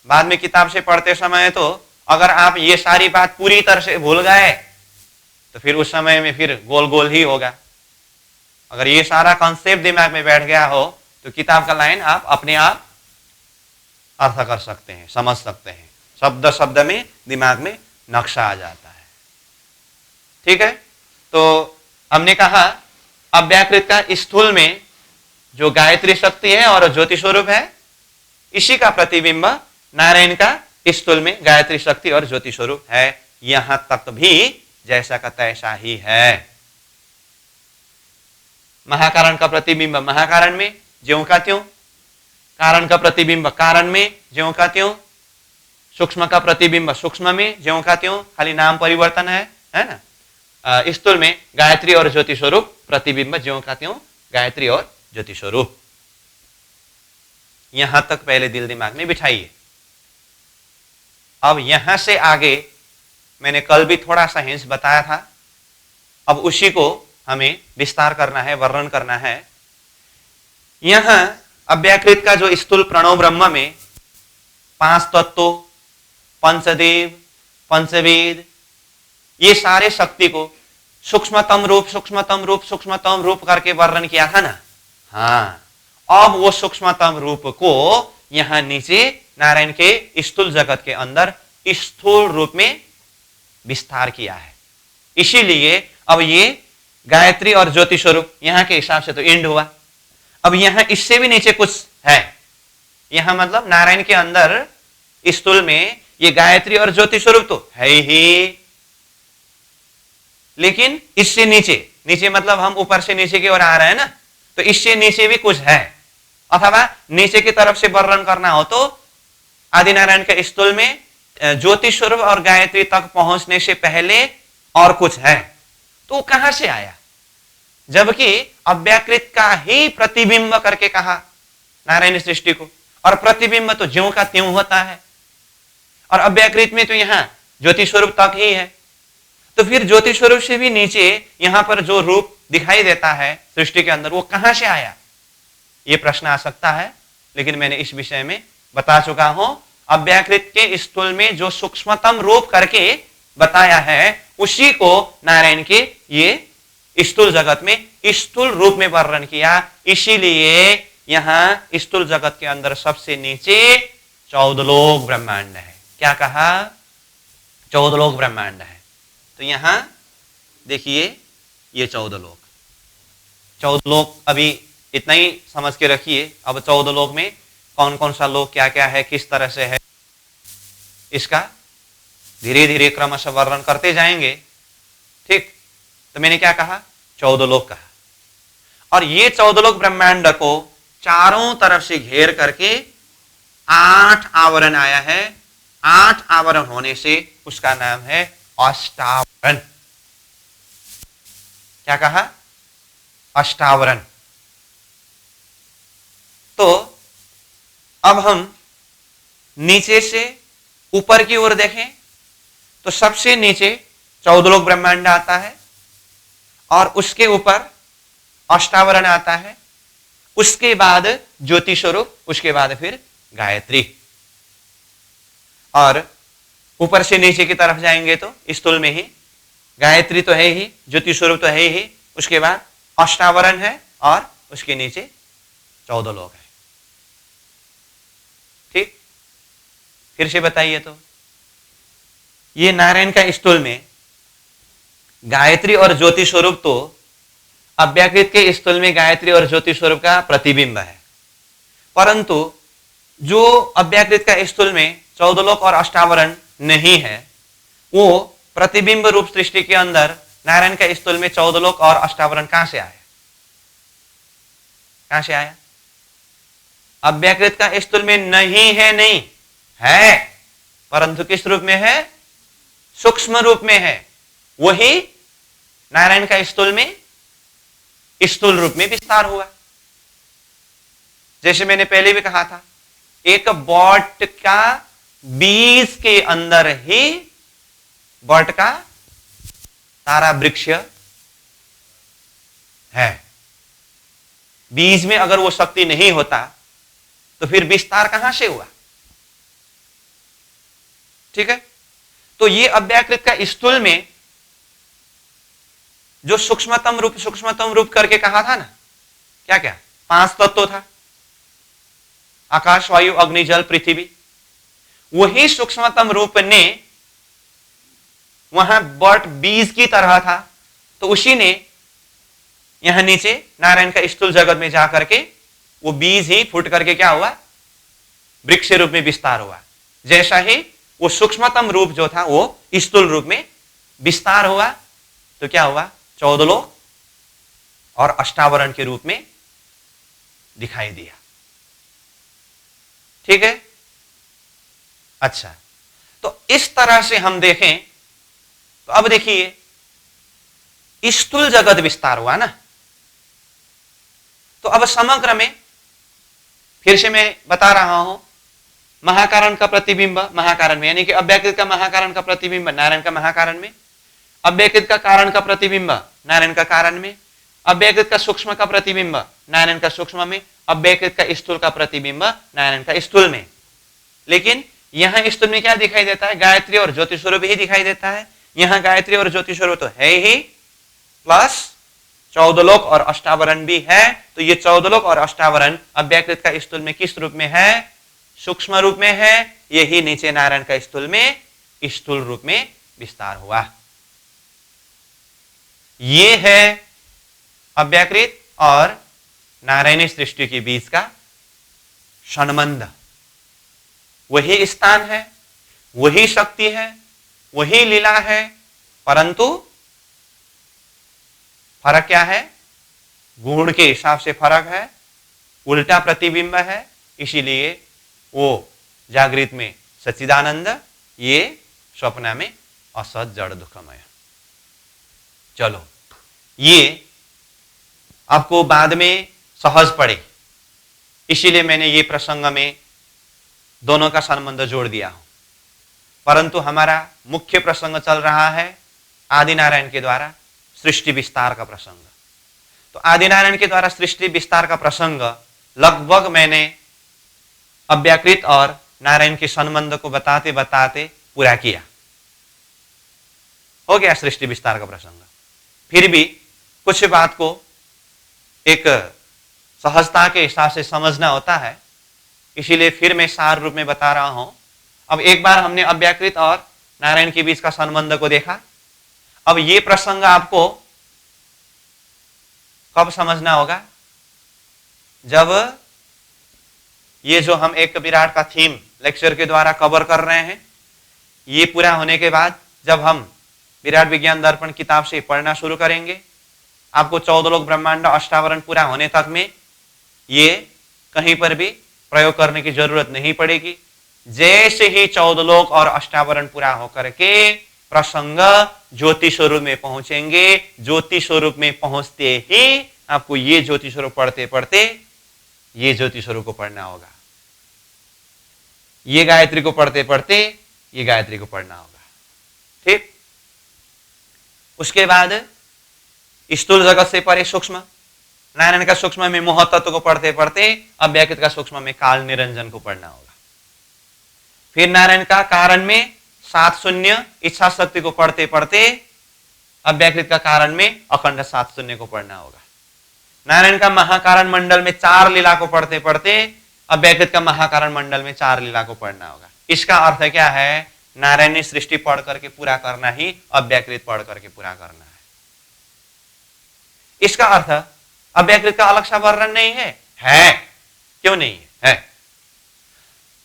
बाद में किताब से पढ़ते समय तो अगर आप ये सारी बात पूरी तरह से भूल गए तो फिर उस समय में फिर गोल गोल ही होगा। अगर ये सारा कॉन्सेप्ट दिमाग में बैठ गया हो तो किताब का लाइन आप अपने आप अर्थ कर सकते हैं, समझ सकते हैं, शब्द शब्द में दिमाग में नक्शा आ जाता है। ठीक है, तो हमने कहा अव्याकृत का स्थूल में जो गायत्री शक्ति है और ज्योति स्वरूप है, इसी का प्रतिबिंब नारायण का स्थूल में गायत्री शक्ति और ज्योति स्वरूप है। यहां तक भी जैसा का तैसा ही है। महाकारण का प्रतिबिंब महाकारण में ज्यों का त्यों, कारण का प्रतिबिंब कारण में ज्यों का त्यों, सूक्ष्म का प्रतिबिंब सूक्ष्म में ज्यों का त्यों, खाली नाम परिवर्तन है ना। स्थूल में गायत्री और ज्योति स्वरूप प्रतिबिंब ज्यों का त्यों गायत्री और ज्योति स्वरूप। यहां तक पहले दिल दिमाग में बिठाइए। अब यहां से आगे मैंने कल भी थोड़ा सा हिंस बताया था, अब उसी को हमें विस्तार करना है, वर्णन करना है। यहां अव्याकृत का जो स्थूल प्रणव ब्रह्म में 5 तत्वों, पंचदेव, पंचवेद, ये सारे शक्ति को सूक्ष्मतम रूप सूक्ष्मतम रूप सूक्ष्मतम रूप करके वर्णन किया था ना। हाँ, अब वो सूक्ष्मतम रूप को यहां नीचे नारायण के स्थूल जगत के अंदर स्थूल रूप में विस्तार किया है। इसीलिए अब ये गायत्री और ज्योति स्वरूप यहां के हिसाब से तो एंड हुआ। अब यहां इससे भी नीचे कुछ है। यहां मतलब नारायण के अंदर स्थूल में ये गायत्री और ज्योति स्वरूप तो है ही, लेकिन इससे नीचे, नीचे मतलब हम ऊपर से नीचे की ओर आ रहे हैं ना, तो इससे नीचे भी कुछ है। अथवा नीचे की तरफ से वर्णन करना हो तो आदिनारायण के स्थूल में ज्योति स्वरूप और गायत्री तक पहुंचने से पहले और कुछ है। तो कहां से आया? जबकि अव्याकृत का ही प्रतिबिंब करके कहा नारायण सृष्टि को, और प्रतिबिंब तो ज्यों का त्यों होता है, और अव्याकृत में तो यहां ज्योति स्वरूप तक ही है। तो फिर ज्योति स्वरूप से भी नीचे यहां पर जो रूप दिखाई देता है सृष्टि के अंदर, वो कहां से आया? ये प्रश्न आ सकता है, लेकिन मैंने इस विषय में बता चुका हूं। अव्याकृत के स्थूल में जो सूक्ष्मतम रूप करके बताया है, उसी को नारायण के ये स्थूल जगत में स्थूल रूप में वर्णन किया। इसीलिए यहां स्थूल जगत के अंदर सबसे नीचे 14 लोक ब्रह्मांड है। क्या कहा? 14 लोक ब्रह्मांड है। तो यहां देखिए ये 14 लोक, 14 लोक अभी इतना ही समझ के रखिए। अब 14 लोक में कौन कौन सा लोक क्या क्या है, किस तरह से है, इसका धीरे धीरे क्रमशः वर्णन करते जाएंगे। ठीक, तो मैंने क्या कहा? 14 लोक कहा। और ये 14 लोक ब्रह्मांड को चारों तरफ से घेर करके 8 आवरण आया है। 8 आवरण होने से उसका नाम है अष्टावरण। क्या कहा? अष्टावरण। तो अब हम नीचे से ऊपर की ओर देखें तो सबसे नीचे 14 लोक ब्रह्मांड आता है, और उसके ऊपर अष्टावरण आता है, उसके बाद ज्योति स्वरूप, उसके बाद फिर गायत्री। और ऊपर से नीचे की तरफ जाएंगे तो स्थूल में ही गायत्री तो है ही, ज्योति स्वरूप तो है ही, उसके बाद अष्टावरण है, और उसके नीचे 14 लोक है। ठीक, फिर से बताइए तो ये नारायण का स्थूल में गायत्री और ज्योति स्वरूप तो अव्याकृत के स्थूल में गायत्री और ज्योति स्वरूप का प्रतिबिंब है, परंतु जो अव्याकृत का स्थूल में 14 लोक और अष्टावरण नहीं है, वो प्रतिबिंब रूप सृष्टि के अंदर नारायण का स्थूल में 14 लोक और अष्टावरण कहां से आया? कहां से आया? अव्याकृत का स्थूल में नहीं है, नहीं है, परंतु किस रूप में है? सूक्ष्म रूप में है। वही नारायण का स्थूल में स्थूल रूप में विस्तार हुआ। जैसे मैंने पहले भी कहा था, एक बॉट का बीज के अंदर ही बॉट का सारा वृक्ष है। बीज में अगर वो शक्ति नहीं होता तो फिर विस्तार कहां से हुआ? ठीक है, तो ये अव्याकृत का स्थूल में जो सूक्ष्मतम रूप करके कहा था ना, क्या क्या 5 तत्व था, आकाश, वायु, अग्नि, जल, पृथ्वी। वही सूक्ष्मतम रूप ने वहां बट बीज की तरह था, तो उसी ने यहां नीचे नारायण का स्थूल जगत में जाकर के वो बीज ही फूट करके क्या हुआ? वृक्ष रूप में विस्तार हुआ। जैसा ही वो सूक्ष्मतम रूप जो था वो स्थूल रूप में विस्तार हुआ, तो क्या हुआ? 14 लोक और अष्टावरण के रूप में दिखाई दिया। ठीक है, अच्छा, तो इस तरह से हम देखें तो अब देखिए स्थूल जगत विस्तार हुआ ना। तो अब समग्र में फिर से मैं बता रहा हूं, महाकारण का प्रतिबिंब महाकारण में, यानी कि अव्याकृत का महाकारण का प्रतिबिंब नारायण का महाकारण में, अव्याकृत का कारण का प्रतिबिंब नारायण का कारण में, अव्याकृत का सूक्ष्म का प्रतिबिंब नारायण का सूक्ष्म में, अव्याकृत का स्थूल का प्रतिबिंब नारायण का स्थूल में। लेकिन यहां स्थूल में क्या दिखाई देता है? गायत्री और ज्योति स्वरूप ही दिखाई देता है। यहां गायत्री और ज्योति स्वरूप तो है ही, प्लस 14 लोक और अष्टावरण भी है। तो ये 14 लोक और अष्टावरण अव्याकृत का स्थूल में किस रूप में है? सूक्ष्म रूप में है। यही नीचे नारायण का स्थूल में स्थूल रूप में विस्तार हुआ। ये है अव्याकृत और नारायणी सृष्टि के बीच का संबंध। वही स्थान है, वही शक्ति है, वही लीला है, परंतु फर्क क्या है? गुण के हिसाब से फर्क है, उल्टा प्रतिबिंब है। इसीलिए वो जागृत में सच्चिदानंद, ये स्वप्न में असत जड़ दुखमय। चलो, ये आपको बाद में सहज पड़े, इसीलिए मैंने ये प्रसंग में दोनों का संबंध जोड़ दिया हूं। परंतु हमारा मुख्य प्रसंग चल रहा है आदिनारायण के द्वारा सृष्टि विस्तार का प्रसंग। तो आदिनारायण के द्वारा सृष्टि विस्तार का प्रसंग लगभग मैंने अव्याकृत और नारायण के संबंध को बताते बताते पूरा किया। हो गया सृष्टि विस्तार का प्रसंग। फिर भी कुछ बात को एक सहजता के हिसाब से समझना होता है, इसीलिए फिर मैं सार रूप में बता रहा हूं। अब एक बार हमने अव्याकृत और नारायण के बीच का संबंध को देखा। अब ये प्रसंग आपको कब समझना होगा? जब ये जो हम एक विराट का थीम लेक्चर के द्वारा कवर कर रहे हैं, ये पूरा होने के बाद जब हम विराट विज्ञान दर्पण किताब से पढ़ना शुरू करेंगे, आपको 14 लोक ब्रह्मांड अष्टावरण पूरा होने तक में ये कहीं पर भी प्रयोग करने की जरूरत नहीं पड़ेगी। जैसे ही 14 लोक और अष्टावरण पूरा होकर के प्रसंग ज्योति स्वरूप में पहुंचेंगे, ज्योति स्वरूप में पहुंचते ही आपको ये ज्योति स्वरूप पढ़ते पढ़ते ये ज्योति स्वरूप को पढ़ना होगा, ये गायत्री को पढ़ते पढ़ते ये गायत्री को पढ़ना होगा। ठीक, उसके बाद स्थूल जगत से परे सूक्ष्म, नारायण का सूक्ष्म में मोह तत्व को पढ़ते पढ़ते अव्याकृत का सूक्ष्म में काल निरंजन को पढ़ना होगा। फिर नारायण का कारण में 7 शून्य इच्छा शक्ति को पढ़ते पढ़ते अव्याकृत का कारण में अखंड 7 शून्य को पढ़ना होगा। नारायण का महाकारण मंडल में 4 लीला को पढ़ते पढ़ते अव्याकृत का महाकारण मंडल में 4 लीला को पढ़ना होगा। इसका अर्थ क्या है? नारायणी सृष्टि पढ़ करके पूरा करना ही अव्याकृत पढ़ करके पूरा करना है। इसका अर्थ अव्याकृत का अलग सा वर्णन नहीं है? क्यों नहीं है?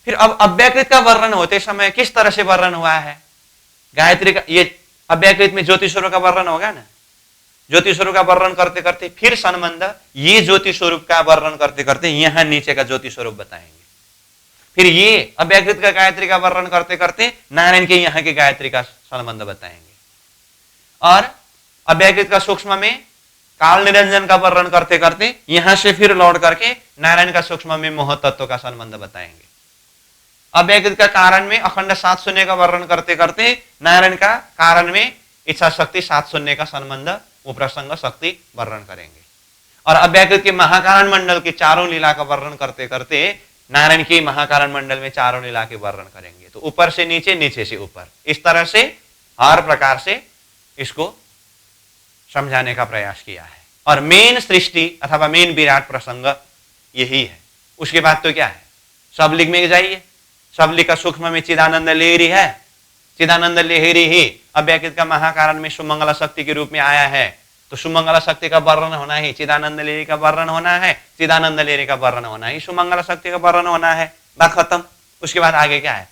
फिर अब अव्याकृत का वर्णन होते समय किस तरह से वर्णन हुआ है? गायत्री का, ये अव्याकृत में ज्योति स्वरूप का वर्णन होगा ना। ज्योति स्वरूप का वर्णन करते करते फिर संबंध ये ज्योति स्वरूप का वर्णन करते करते यहां नीचे का ज्योति स्वरूप बताएंगे। फिर ये अव्याकृत का गायत्री का वर्णन करते करते नारायण के यहाँ के गायत्री का संबंध बताएंगे। और अव्याकृत का सूक्ष्म में काल निरंजन का वर्णन करते करते यहां से फिर लौट करके नारायण का सूक्ष्म में मोह तत्व का संबंध बताएंगे। अव्याकृत का कारण में अखंड 7 शून्य का वर्णन करते करते नारायण का कारण में इच्छा शक्ति 7 शून्य का संबंध, वो प्रसंग शक्ति वर्णन करेंगे। और अव्याकृत के महाकारण मंडल की 4 लीला का वर्णन करते करते नारायण की महाकारण मंडल में 4 लीला के वर्णन करेंगे। तो ऊपर से नीचे, नीचे से ऊपर, इस तरह से हर प्रकार से इसको समझाने का प्रयास किया है। और मेन सृष्टि अथवा मेन विराट प्रसंग यही है। उसके बाद तो क्या है? सबलिंग में जाइए, सबलिंग का सूक्ष्म में चिदानंद लेहरी है। चिदानंद लेहरी ही अव्याकृत का महाकारण में सुमंगला शक्ति के रूप में आया है। तो सुमंगला शक्ति का वर्णन होना ही चिदानंद लेहरी का वर्णन होना है, चिदानंद लेहरी का वर्णन होना ही सुमंगला शक्ति का वर्णन होना है। बात खत्म। उसके बाद आगे क्या है?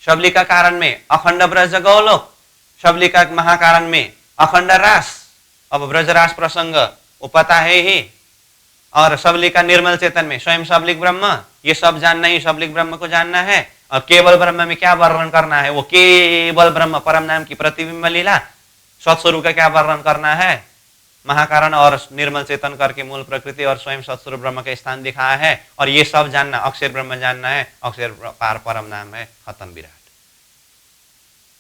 सबलिंग का कारण में अखंड ब्रज गौलोक, सबलिंग का महाकारण में अखंड रास। अब ब्रजरास प्रसंग वो पता है ही। और सबलिंग का निर्मल चेतन में स्वयं सबलिंग ब्रह्म, ये सब जानना ही सबलिंग ब्रह्म को जानना है। और केवल ब्रह्म में क्या वर्णन करना है? वो केवल ब्रह्म परम नाम की प्रतिबिंब लीला स्वस्वरूप का क्या वर्णन करना है? महाकारण और निर्मल चेतन करके मूल प्रकृति और स्वयं सत्स्वरूप ब्रह्म का स्थान दिखाया है, और ये सब जानना, अक्षर ब्रह्म जानना है, अक्षर पार परम नाम है, खत्म विराट।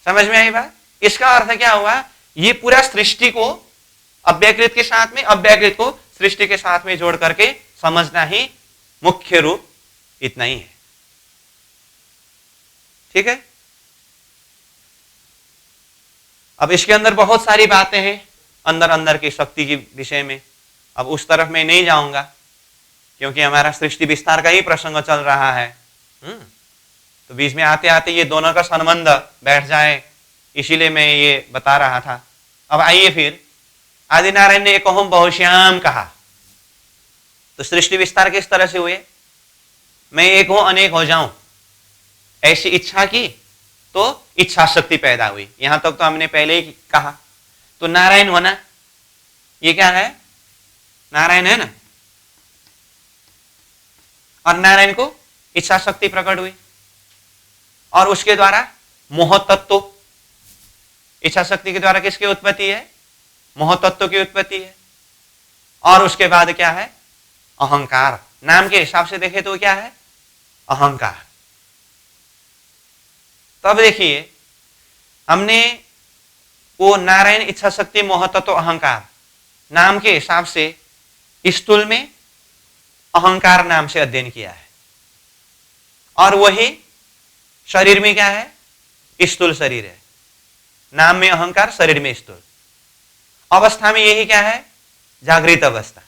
समझ में आई बात? इसका अर्थ क्या हुआ? ये पूरा सृष्टि को अव्यकृत के साथ में, अव्यकृत को सृष्टि के साथ में जोड़ करके समझना ही मुख्य रूप इतना ही है। ठीक है? अब इसके अंदर बहुत सारी बातें हैं अंदर अंदर की शक्ति के विषय में, अब उस तरफ मैं नहीं जाऊंगा क्योंकि हमारा सृष्टि विस्तार का ही प्रसंग चल रहा है। तो बीच में आते आते ये दोनों का संबंध बैठ जाए, इसीलिए मैं ये बता रहा था। अब आइए फिर, आदिनारायण ने एक अहम बहुश्याम कहा, तो सृष्टि विस्तार किस तरह से हुए? मैं एक हूं अनेक हो जाऊं, ऐसी इच्छा की तो इच्छा शक्ति पैदा हुई। यहां तक तो हमने पहले ही कहा। तो नारायण होना ये क्या है? नारायण है ना, और नारायण को इच्छा शक्ति प्रकट हुई, और उसके द्वारा मोह तत्व, इच्छा शक्ति के द्वारा किसकी उत्पत्ति है? मोह तत्व की उत्पत्ति है। और उसके बाद क्या है? अहंकार। नाम के हिसाब से देखें तो क्या है? अहंकार। तब देखिए, हमने वो नारायण, इच्छा शक्ति, मोह तत्व, अहंकार नाम के हिसाब से स्थूल में अहंकार नाम से अध्ययन किया है, और वही शरीर में क्या है? स्थूल शरीर है। नाम में अहंकार, शरीर में स्थूल। अवस्था में यही क्या है? जागृत अवस्था।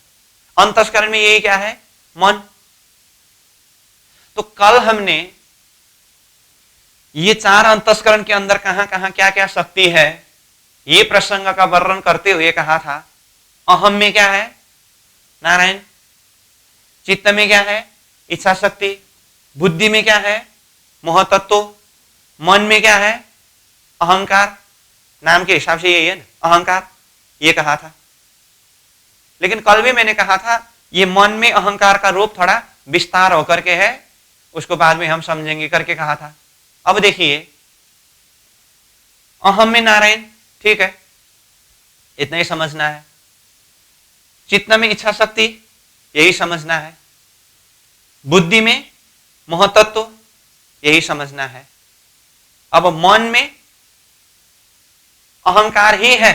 अंतस्करण में यही क्या है? मन। तो कल हमने ये चार अंतस्करण के अंदर कहां कहां क्या क्या शक्ति है, ये प्रसंग का वर्णन करते हुए कहा था, अहम में क्या है? नारायण। चित्त में क्या है? इच्छा शक्ति। बुद्धि में क्या है? मोह तत्व। मन में क्या है? अहंकार। नाम के हिसाब से यही है ना, अहंकार, ये कहा था। लेकिन कल भी मैंने कहा था, ये मन में अहंकार का रूप थोड़ा विस्तार होकर के है, उसको बाद में हम समझेंगे करके कहा था। अब देखिए, अहम में नारायण, ठीक है, इतना ही समझना है। चित्त में इच्छा शक्ति, यही समझना है। बुद्धि में मोह तत्व, यही समझना है। अब मन में अहंकार ही है,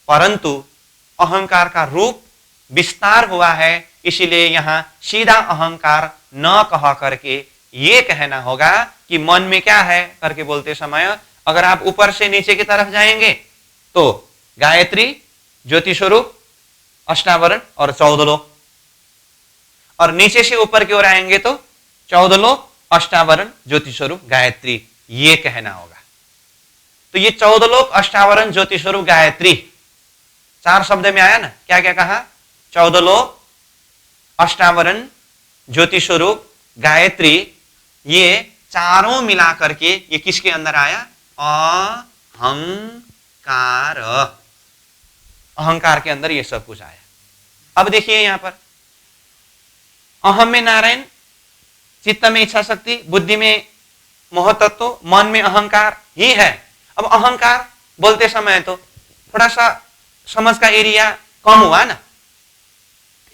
परंतु अहंकार का रूप विस्तार हुआ है, इसीलिए यहां सीधा अहंकार न कह करके ये कहना होगा कि मन में क्या है करके बोलते समय, अगर आप ऊपर से नीचे की तरफ जाएंगे तो गायत्री, ज्योति स्वरूप, अष्टावरण और 14 लोक, और नीचे से ऊपर की ओर आएंगे तो 14 लोक, अष्टावरण, ज्योति स्वरूप, गायत्री, ये कहना होगा। तो ये 14 लोक, अष्टावरण, ज्योति स्वरूप, गायत्री, चार शब्द में आया ना। क्या क्या कहा? 14 लोक, अष्टावरण, ज्योति स्वरूप, गायत्री, ये चारों मिला करके ये किसके अंदर आया? अहंकार। अहंकार के अंदर ये सब कुछ आया। अब देखिए यहां पर, अहम में नारायण, चित्त में इच्छा शक्ति, बुद्धि में मोह तत्व, मन में अहंकार ही है। अब अहंकार बोलते समय तो थोड़ा सा समझ का एरिया कम हुआ ना,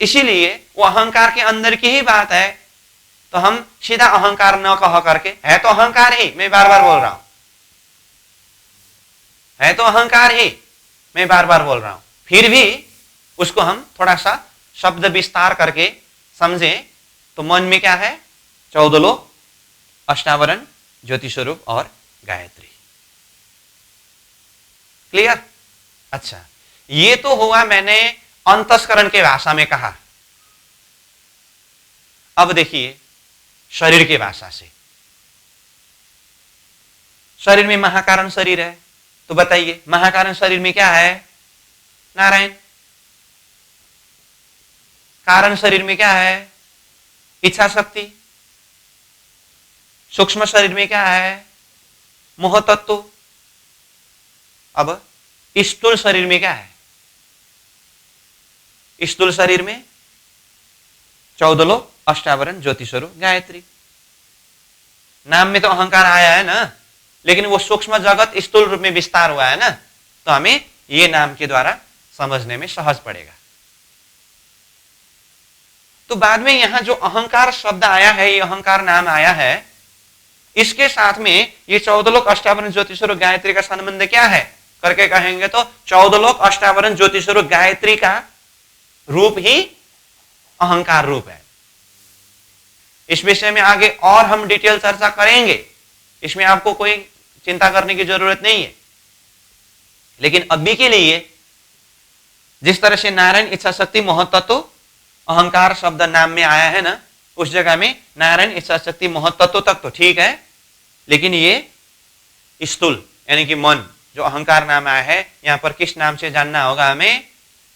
इसीलिए वो अहंकार के अंदर की ही बात है, तो हम सीधा अहंकार न कह करके, है तो अहंकार ही, मैं बार बार बोल रहा हूं, है तो अहंकार ही, मैं बार बार बोल रहा हूं, फिर भी उसको हम थोड़ा सा शब्द विस्तार करके समझे तो मन में क्या है? 14 लोक, अष्टावरण, ज्योति स्वरूप और गायत्री। क्लियर? अच्छा, ये तो हुआ मैंने अंतस्करण के भाषा में कहा। अब देखिए शरीर की भाषा से, शरीर में महाकारण शरीर है, तो बताइए महाकारण शरीर में क्या है? नारायण। कारण शरीर में क्या है? इच्छा शक्ति। सूक्ष्म शरीर में क्या है? मोह तत्व। अब स्थूल शरीर में क्या है? स्थूल शरीर में 14 लोक, अष्टावरण, ज्योति स्वरूप, गायत्री। नाम में तो अहंकार आया है ना, लेकिन वो सूक्ष्म जगत स्थूल रूप में विस्तार हुआ है ना, तो हमें ये नाम के द्वारा समझने में सहज पड़ेगा। तो बाद में यहां जो अहंकार शब्द आया है, ये अहंकार नाम आया है, इसके साथ में ये 14 लोक अष्टावरण ज्योतिष स्वरूप गायत्री का संबंध क्या है करके कहेंगे तो 14 लोक अष्टावरण ज्योतिष स्वरूप गायत्री का रूप ही अहंकार रूप है। इस विषय में आगे और हम डिटेल चर्चा करेंगे, इसमें आपको कोई चिंता करने की जरूरत नहीं है। लेकिन अभी के लिए जिस तरह से नारायण इच्छा शक्ति महत्त्व अहंकार शब्द नाम में आया है ना, उस जगह में नारायण इच्छा शक्ति महत्त्व तक तो ठीक है, लेकिन ये स्थूल यानी कि मन जो अहंकार नाम आया है, यहां पर किस नाम से जानना होगा हमें?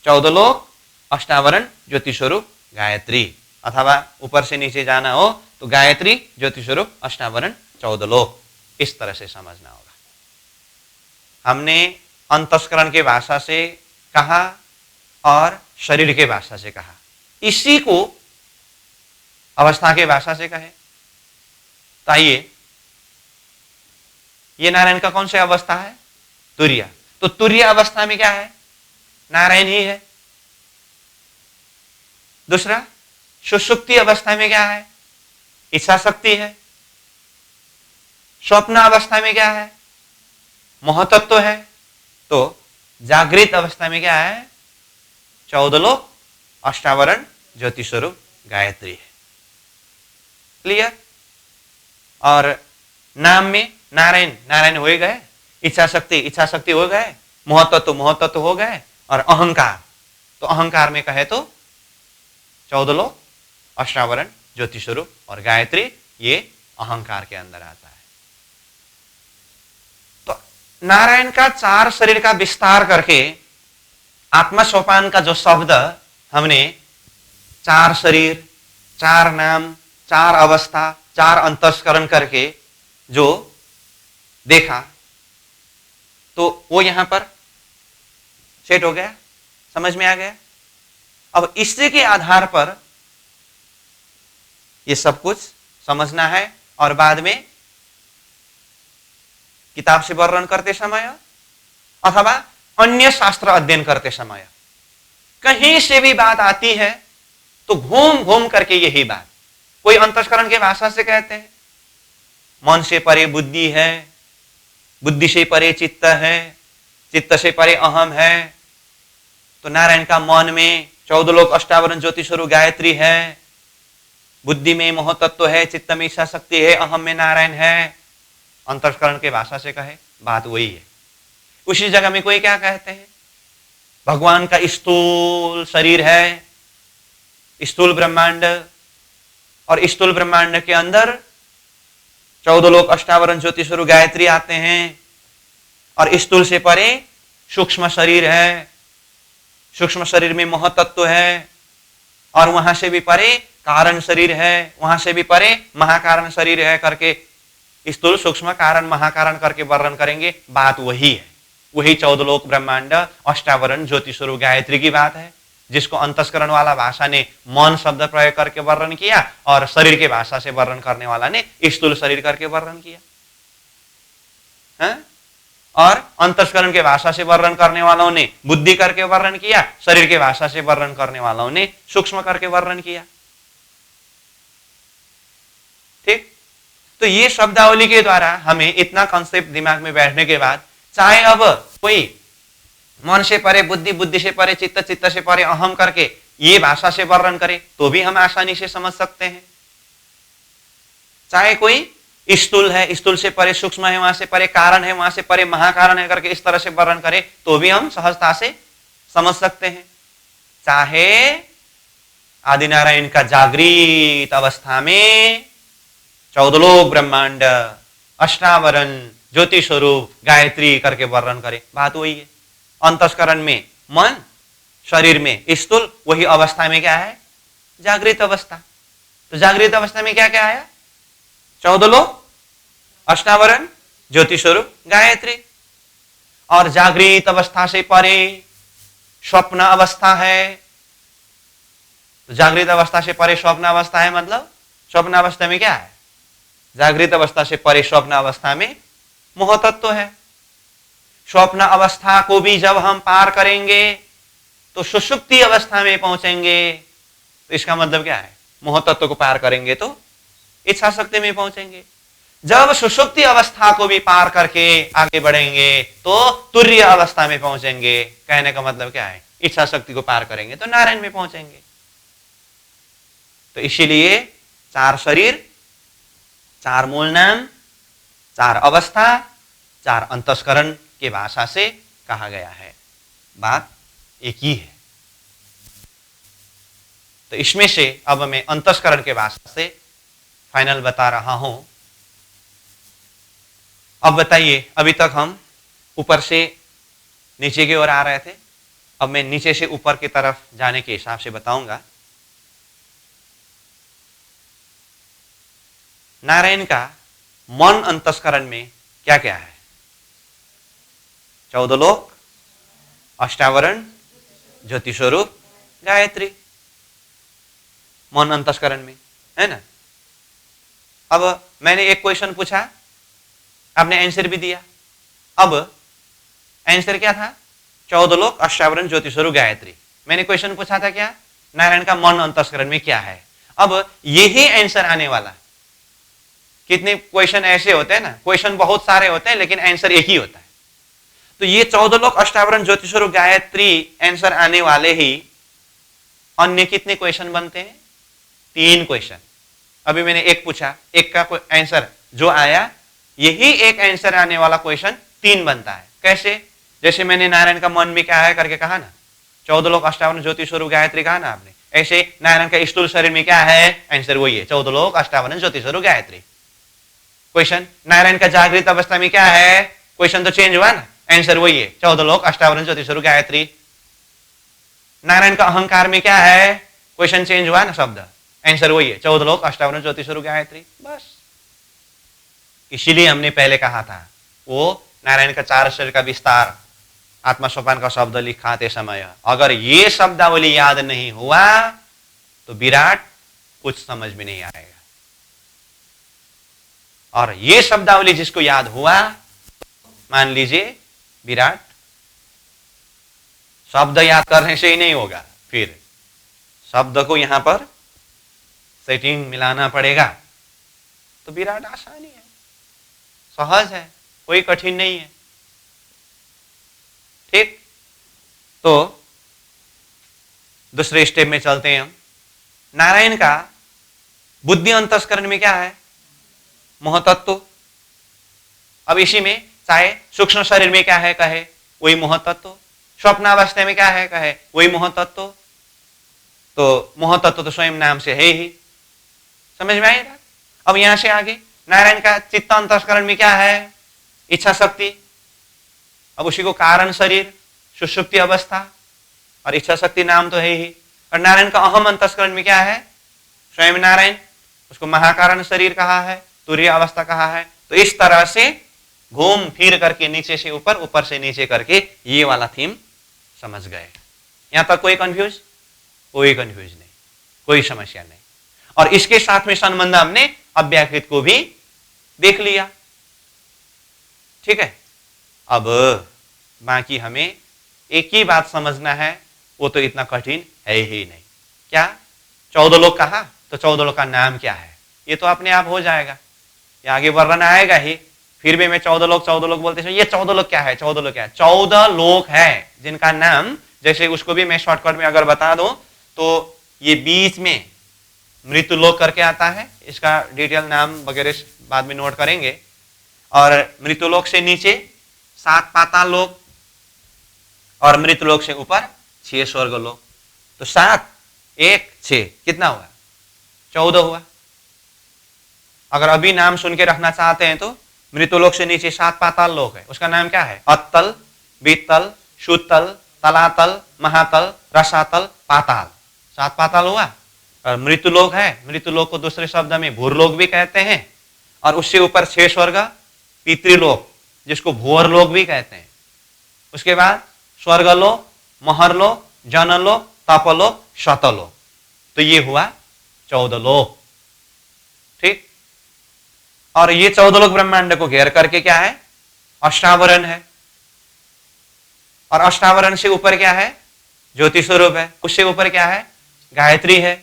14 लोक अष्टावरण ज्योति स्वरूप गायत्री, अथवा ऊपर से नीचे जाना हो तो गायत्री ज्योति स्वरूप अष्टावरण 14 लोक, इस तरह से समझना होगा। हमने अंतस्करण के भाषा से कहा और शरीर के भाषा से कहा, इसी को अवस्था के भाषा से कहे तो आइए, ये नारायण का कौन सा अवस्था है? तुर्य। तो तुर्य अवस्था में क्या है? नारायण ही है। दूसरा, सुषुप्ति अवस्था में क्या है? इच्छा शक्ति है। स्वप्न अवस्था में क्या है? महतत्व है। तो जागृत अवस्था में क्या है? 14 लोक अष्टावरण ज्योति स्वरूप गायत्री है। क्लियर? और नाम में नारायण नारायण हो गए, इच्छा शक्ति हो गए, महतत्व हो गए, और अहंकार, तो अहंकार में कहे तो 14 लोक अष्टावरण ज्योति स्वरूप और गायत्री, ये अहंकार के अंदर आता है। तो नारायण का 4 शरीर का विस्तार करके आत्मा सोपान का जो शब्द हमने 4 शरीर, 4 नाम, 4 अवस्था, 4 अंतस्करण करके जो देखा, तो वो यहां पर सेट हो गया, समझ में आ गया। अब इसी के आधार पर ये सब कुछ समझना है, और बाद में किताब से वर्णन करते समय अथवा अन्य शास्त्र अध्ययन करते समय कहीं से भी बात आती है तो घूम घूम करके यही बात, कोई अंतस्करण के भाषा से कहते हैं मन से परे बुद्धि है, बुद्धि से परे चित्त है, चित्त से परे अहम है। तो नारायण का मन में 14 लोक अष्टावरण ज्योति स्वरूप गायत्री है, बुद्धि में महतत्व है, चित्त में इच्छा शक्ति है, अहम में नारायण है। अंतस्करण के भाषा से कहे बात वही है। उसी जगह में कोई क्या कहते हैं? भगवान का स्थूल शरीर है, स्थूल ब्रह्मांड, और स्थूल ब्रह्मांड के अंदर 14 लोक अष्टावरण ज्योति स्वरूप गायत्री आते हैं, और स्थूल से परे सूक्ष्म शरीर है, सूक्ष्म शरीर में महतत्व है, और वहां से भी परे कारण शरीर है, वहां से भी परे महाकारण शरीर है करके स्थूल सूक्ष्म कारण महाकारण करके वर्णन करेंगे। बात वही है, वही 14 लोक ब्रह्मांड अष्टावरण ज्योति स्वरूप गायत्री की बात है, जिसको अंतस्करण वाला भाषा ने मन शब्द प्रयोग करके वर्णन किया, और शरीर के भाषा से वर्णन करने वाला ने स्थूल शरीर करके वर्णन किया है? और अंतस्करण के भाषा से वर्णन करने वालों ने बुद्धि करके वर्णन किया, शरीर के भाषा से वर्णन करने वालों ने सूक्ष्म करके वर्णन किया। ठीक? तो ये शब्दावली के द्वारा हमें इतना कॉन्सेप्ट दिमाग में बैठने के बाद, चाहे अब कोई मन से परे बुद्धि, बुद्धि से परे चित्त, चित्त से परे अहम करके ये भाषा से वर्णन करे तो भी हम आसानी से समझ सकते हैं। चाहे कोई स्थूल है, स्थूल से परे सूक्ष्म है, वहां से परे कारण है, वहां से परे महाकारण है करके इस तरह से वर्णन करे तो भी हम सहजता से समझ सकते हैं। चाहे आदिनारायण का जागृत अवस्था में 14 लोक ब्रह्मांड अष्टावरण ज्योति स्वरूप गायत्री करके वर्णन करे, बात वही है। अंतस्करण में मन, शरीर में स्थूल, वही अवस्था में क्या है? जागृत अवस्था। तो जागृत अवस्था में क्या क्या आया? 14 लोक अष्टावरण ज्योति स्वरूप गायत्री। और जागृत अवस्था से परे स्वप्न अवस्था है। तो जागृत अवस्था से परे स्वप्न अवस्था है, मतलब स्वप्न अवस्था में क्या है? जागृत अवस्था से परे स्वप्न अवस्था में महतत्व है। स्वप्न अवस्था को भी जब हम पार करेंगे तो सुषुप्ति अवस्था में पहुंचेंगे, तो इसका मतलब क्या है, मोह तत्व को पार करेंगे तो इच्छा शक्ति में पहुंचेंगे। जब सुषुप्ति अवस्था को भी पार करके आगे बढ़ेंगे तो तुर्य अवस्था में पहुंचेंगे। कहने का मतलब क्या है, इच्छा शक्ति को पार करेंगे तो नारायण में पहुंचेंगे। तो इसीलिए 4 शरीर, 4 मूल नाम, 4 अवस्था, 4 अंतस्करण के भाषा से कहा गया है। बात एक ही है। तो इसमें से अब मैं अंतस्करण के भाषा से फाइनल बता रहा हूं। अब बताइए, अभी तक हम ऊपर से नीचे की ओर आ रहे थे, अब मैं नीचे से ऊपर की तरफ जाने के हिसाब से बताऊंगा। नारायण का मन अंतस्करण में क्या क्या है? 14 लोक, अष्टावरण, ज्योति स्वरूप, गायत्री, मन अंतस्करण में है ना। अब मैंने एक क्वेश्चन पूछा, आपने आंसर भी दिया। अब आंसर क्या था? 14 लोक, अष्टावरण, ज्योति स्वरूप, गायत्री। मैंने क्वेश्चन पूछा था क्या, नारायण का मन अंतस्करण में क्या है। अब यही आंसर आने वाला। कितने क्वेश्चन ऐसे होते हैं ना, क्वेश्चन बहुत सारे होते हैं लेकिन आंसर एक ही होता है। तो ये 14 लोक, अष्टावरण, ज्योति स्वरूप, गायत्री आंसर आने वाले ही अन्य कितने क्वेश्चन बनते हैं? 3 क्वेश्चन। अभी मैंने एक पूछा, एक का आंसर जो आया, यही एक आंसर आने वाला क्वेश्चन 3 बनता है। कैसे? जैसे मैंने नारायण का मन में क्या है करके कहा ना, 14 लोक, अष्टावरण, ज्योति स्वरूप, गायत्री कहा ना आपने, ऐसे नारायण का स्थूल शरीर में क्या है, आंसर वही है, 14 लोक, अष्टावरण, ज्योति स्वरूप, गायत्री। क्वेश्चन नारायण का जागृत अवस्था में क्या है, क्वेश्चन तो चेंज हुआ ना, आंसर वही है, 14 लोक, अष्टावरण, ज्योति स्वरूप, गायत्री। नारायण का अहंकार में क्या है, क्वेश्चन चेंज हुआ ना, शब्द, आंसर वही है, 14 लोक, अष्टावरण, ज्योति स्वरूप, गायत्री। बस इसीलिए हमने पहले कहा था, वो नारायण का 4 शरीर का विस्तार आत्मा सोपान का शब्द लिखाते समय अगर ये शब्दावली याद नहीं हुआ तो विराट कुछ समझ में नहीं आएगा। और ये शब्दावली जिसको याद हुआ, मान लीजिए विराट, शब्द याद करने से ही नहीं होगा, फिर शब्द को यहां पर सेटिंग मिलाना पड़ेगा। तो विराट आसानी है, सहज है, कोई कठिन नहीं है। ठीक, तो दूसरे स्टेप में चलते हैं हम। नारायण का बुद्धि अंतस्करण में क्या है, मोह तत्व। अब इसी में चाहे सूक्ष्म शरीर में क्या है कहे, वही मोह तत्व। स्वप्नावस्था में क्या है कहे, वही मोह तत्व। तो मोह तत्व तो स्वयं नाम से है ही, समझ में आएगा। अब यहां से आगे नारायण का चित्त अंतस्करण में क्या है, इच्छा शक्ति। अब उसी को कारण शरीर, सुषुप्ति अवस्था, और इच्छा शक्ति नाम तो है ही। और नारायण का अहम अंतस्करण में क्या है, स्वयं नारायण, उसको महाकारण शरीर कहा है, तुर्य अवस्था कहा है। तो इस तरह से घूम फिर करके नीचे से ऊपर, ऊपर से नीचे करके ये वाला थीम समझ गए। यहां तक कोई कंफ्यूज? कोई कंफ्यूज नहीं, कोई समस्या नहीं। और इसके साथ में संबंध हमने अव्याकृत को भी देख लिया। ठीक है, अब बाकी हमें एक ही बात समझना है, वो तो इतना कठिन है ही नहीं। क्या 14 लोक कहा, तो 14 लोक का नाम क्या है, ये तो अपने आप हो जाएगा, ये आगे वर्णन आएगा ही। फिर भी मैं 14 लोक बोलते हैं, ये 14 लोक क्या है, 14 लोक क्या है? 14 लोक है जिनका नाम, जैसे उसको भी मैं शॉर्टकट में अगर बता दूं तो ये बीच में मृत्यु लोक करके आता है, इसका डिटेल नाम वगैरह बाद में नोट करेंगे। और मृत्यु लोक से नीचे 7 पाताल लोक, और मृत्यु लोक से ऊपर 6 स्वर्ग लोक। तो 7, 1, 6 कितना हुआ, 14 हुआ। अगर अभी नाम सुन के रखना चाहते हैं तो मृत्यु लोक से नीचे 7 पाताल लोक है, उसका नाम क्या है, अत्तल, बीतल, शुतल, तलातल, महातल, रसातल, पाताल। 7 पाताल हुआ। और मृत्यु लोक है, मृत्यु लोक को दूसरे शब्द में भूरलोक भी कहते हैं। और उससे ऊपर 6 स्वर्ग, पितृलोक जिसको भूअरलोक भी कहते हैं। उसके बाद स्वर्गलोक, महरलोक, जनलोक, तपलोक, शतलोक। तो ये हुआ 14 लोक। ठीक, और ये 14 लोक ब्रह्मांड को घेर करके क्या है, अष्टावरण है। और अष्टावरण से ऊपर क्या है, ज्योति स्वरूप है, उससे ऊपर क्या है? गायत्री है।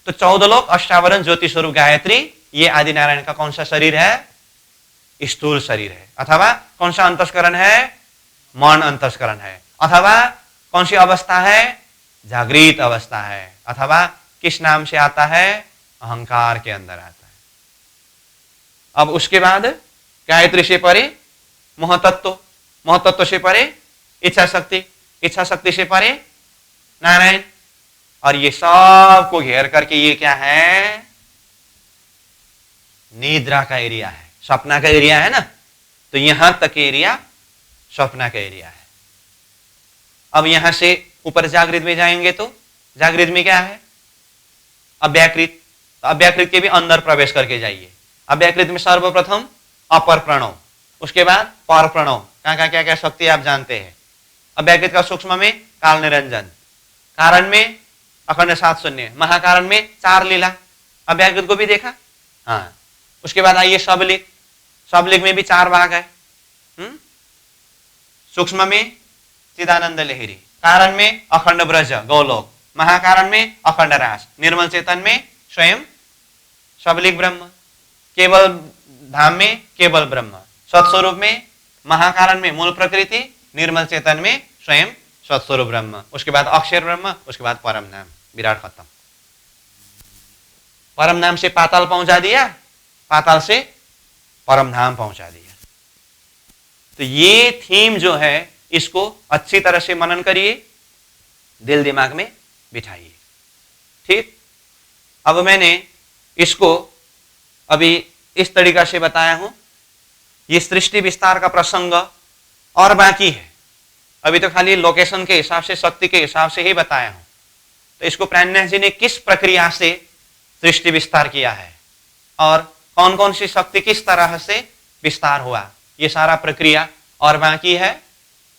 तो 14 लोक अष्टावरण ज्योति स्वरूप गायत्री, ये आदि नारायण का कौन सा शरीर है? स्थूल शरीर है। अथवा कौन सा अंतस्करण है? मन अंतस्करण है। अथवा कौन सी अवस्था है? जागृत अवस्था है। अथवा किस नाम से आता है? अहंकार के अंदर आता है। अब उसके बाद गायत्री से परे महतत्व, महतत्व से परे इच्छा शक्ति, इच्छा शक्ति से परे नारायण, और ये सब को घेर करके ये क्या है? निद्रा का एरिया है, सपना का एरिया है ना। तो यहां तक एरिया सपना का एरिया है। अब यहां से ऊपर जागृत में जाएंगे तो जागृत में क्या है? अव्याकृत। तो अव्याकृत के भी अंदर प्रवेश करके जाइए। अव्याकृत में सर्वप्रथम अपर प्रणव, उसके बाद पर प्रणव, कहां क्या क्या शक्ति आप जानते हैं। अव्याकृत का सूक्ष्म में काल निरंजन, कारण में अखंड सात शून्य, महाकारण में चार लीला, अव्याकृत को भी देखा। हाँ, उसके बाद आइए सबलिक, सबलिक में भी चार भाग है। सूक्ष्म में चिदानंद लहरी, कारण में अखंड ब्रज गौलोक, महाकारण में अखंड रास, निर्मल चेतन में स्वयं सबलिक ब्रह्म, केवल धाम में केवल ब्रह्म, सत्स्वरूप में महाकारण में मूल प्रकृति, निर्मल चेतन में स्वयं सत्स्वरूप ब्रह्म, उसके बाद अक्षर ब्रह्म, उसके बाद परम नाम, विराट खत्म। परम नाम से पाताल पहुंचा दिया, पाताल से परम धाम पहुंचा दिया। तो ये थीम जो है इसको अच्छी तरह से मनन करिए, दिल दिमाग में बिठाइए। ठीक, अब मैंने इसको अभी इस तरीका से बताया हूं। ये सृष्टि विस्तार का प्रसंग और बाकी है, अभी तो खाली लोकेशन के हिसाब से, शक्ति के हिसाब से ही बताया हूं। तो इसको प्राणनाथ जी ने किस प्रक्रिया से सृष्टि विस्तार किया है और कौन कौन सी शक्ति किस तरह से विस्तार हुआ, ये सारा प्रक्रिया और बाकी है।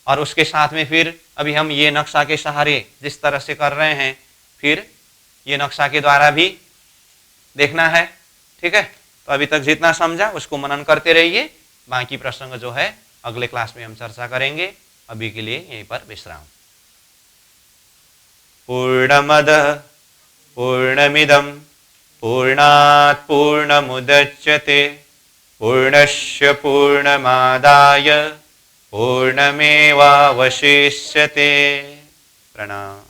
और उसके साथ में फिर अभी हम ये नक्शा के सहारे जिस तरह से कर रहे हैं, फिर ये नक्शा के द्वारा भी देखना है। ठीक है, तो अभी तक जितना समझा उसको मनन करते रहिए, बाकी प्रसंग जो है अगले क्लास में हम चर्चा करेंगे। अभी के लिए यहीं पर विश्राम। पूर्णमद पूर्णमिदं पूर्णात् पूर्णमुदच्यते पूर्णस्य पूर्णमादाय पूर्णमेवावशिष्यते। प्रणाम।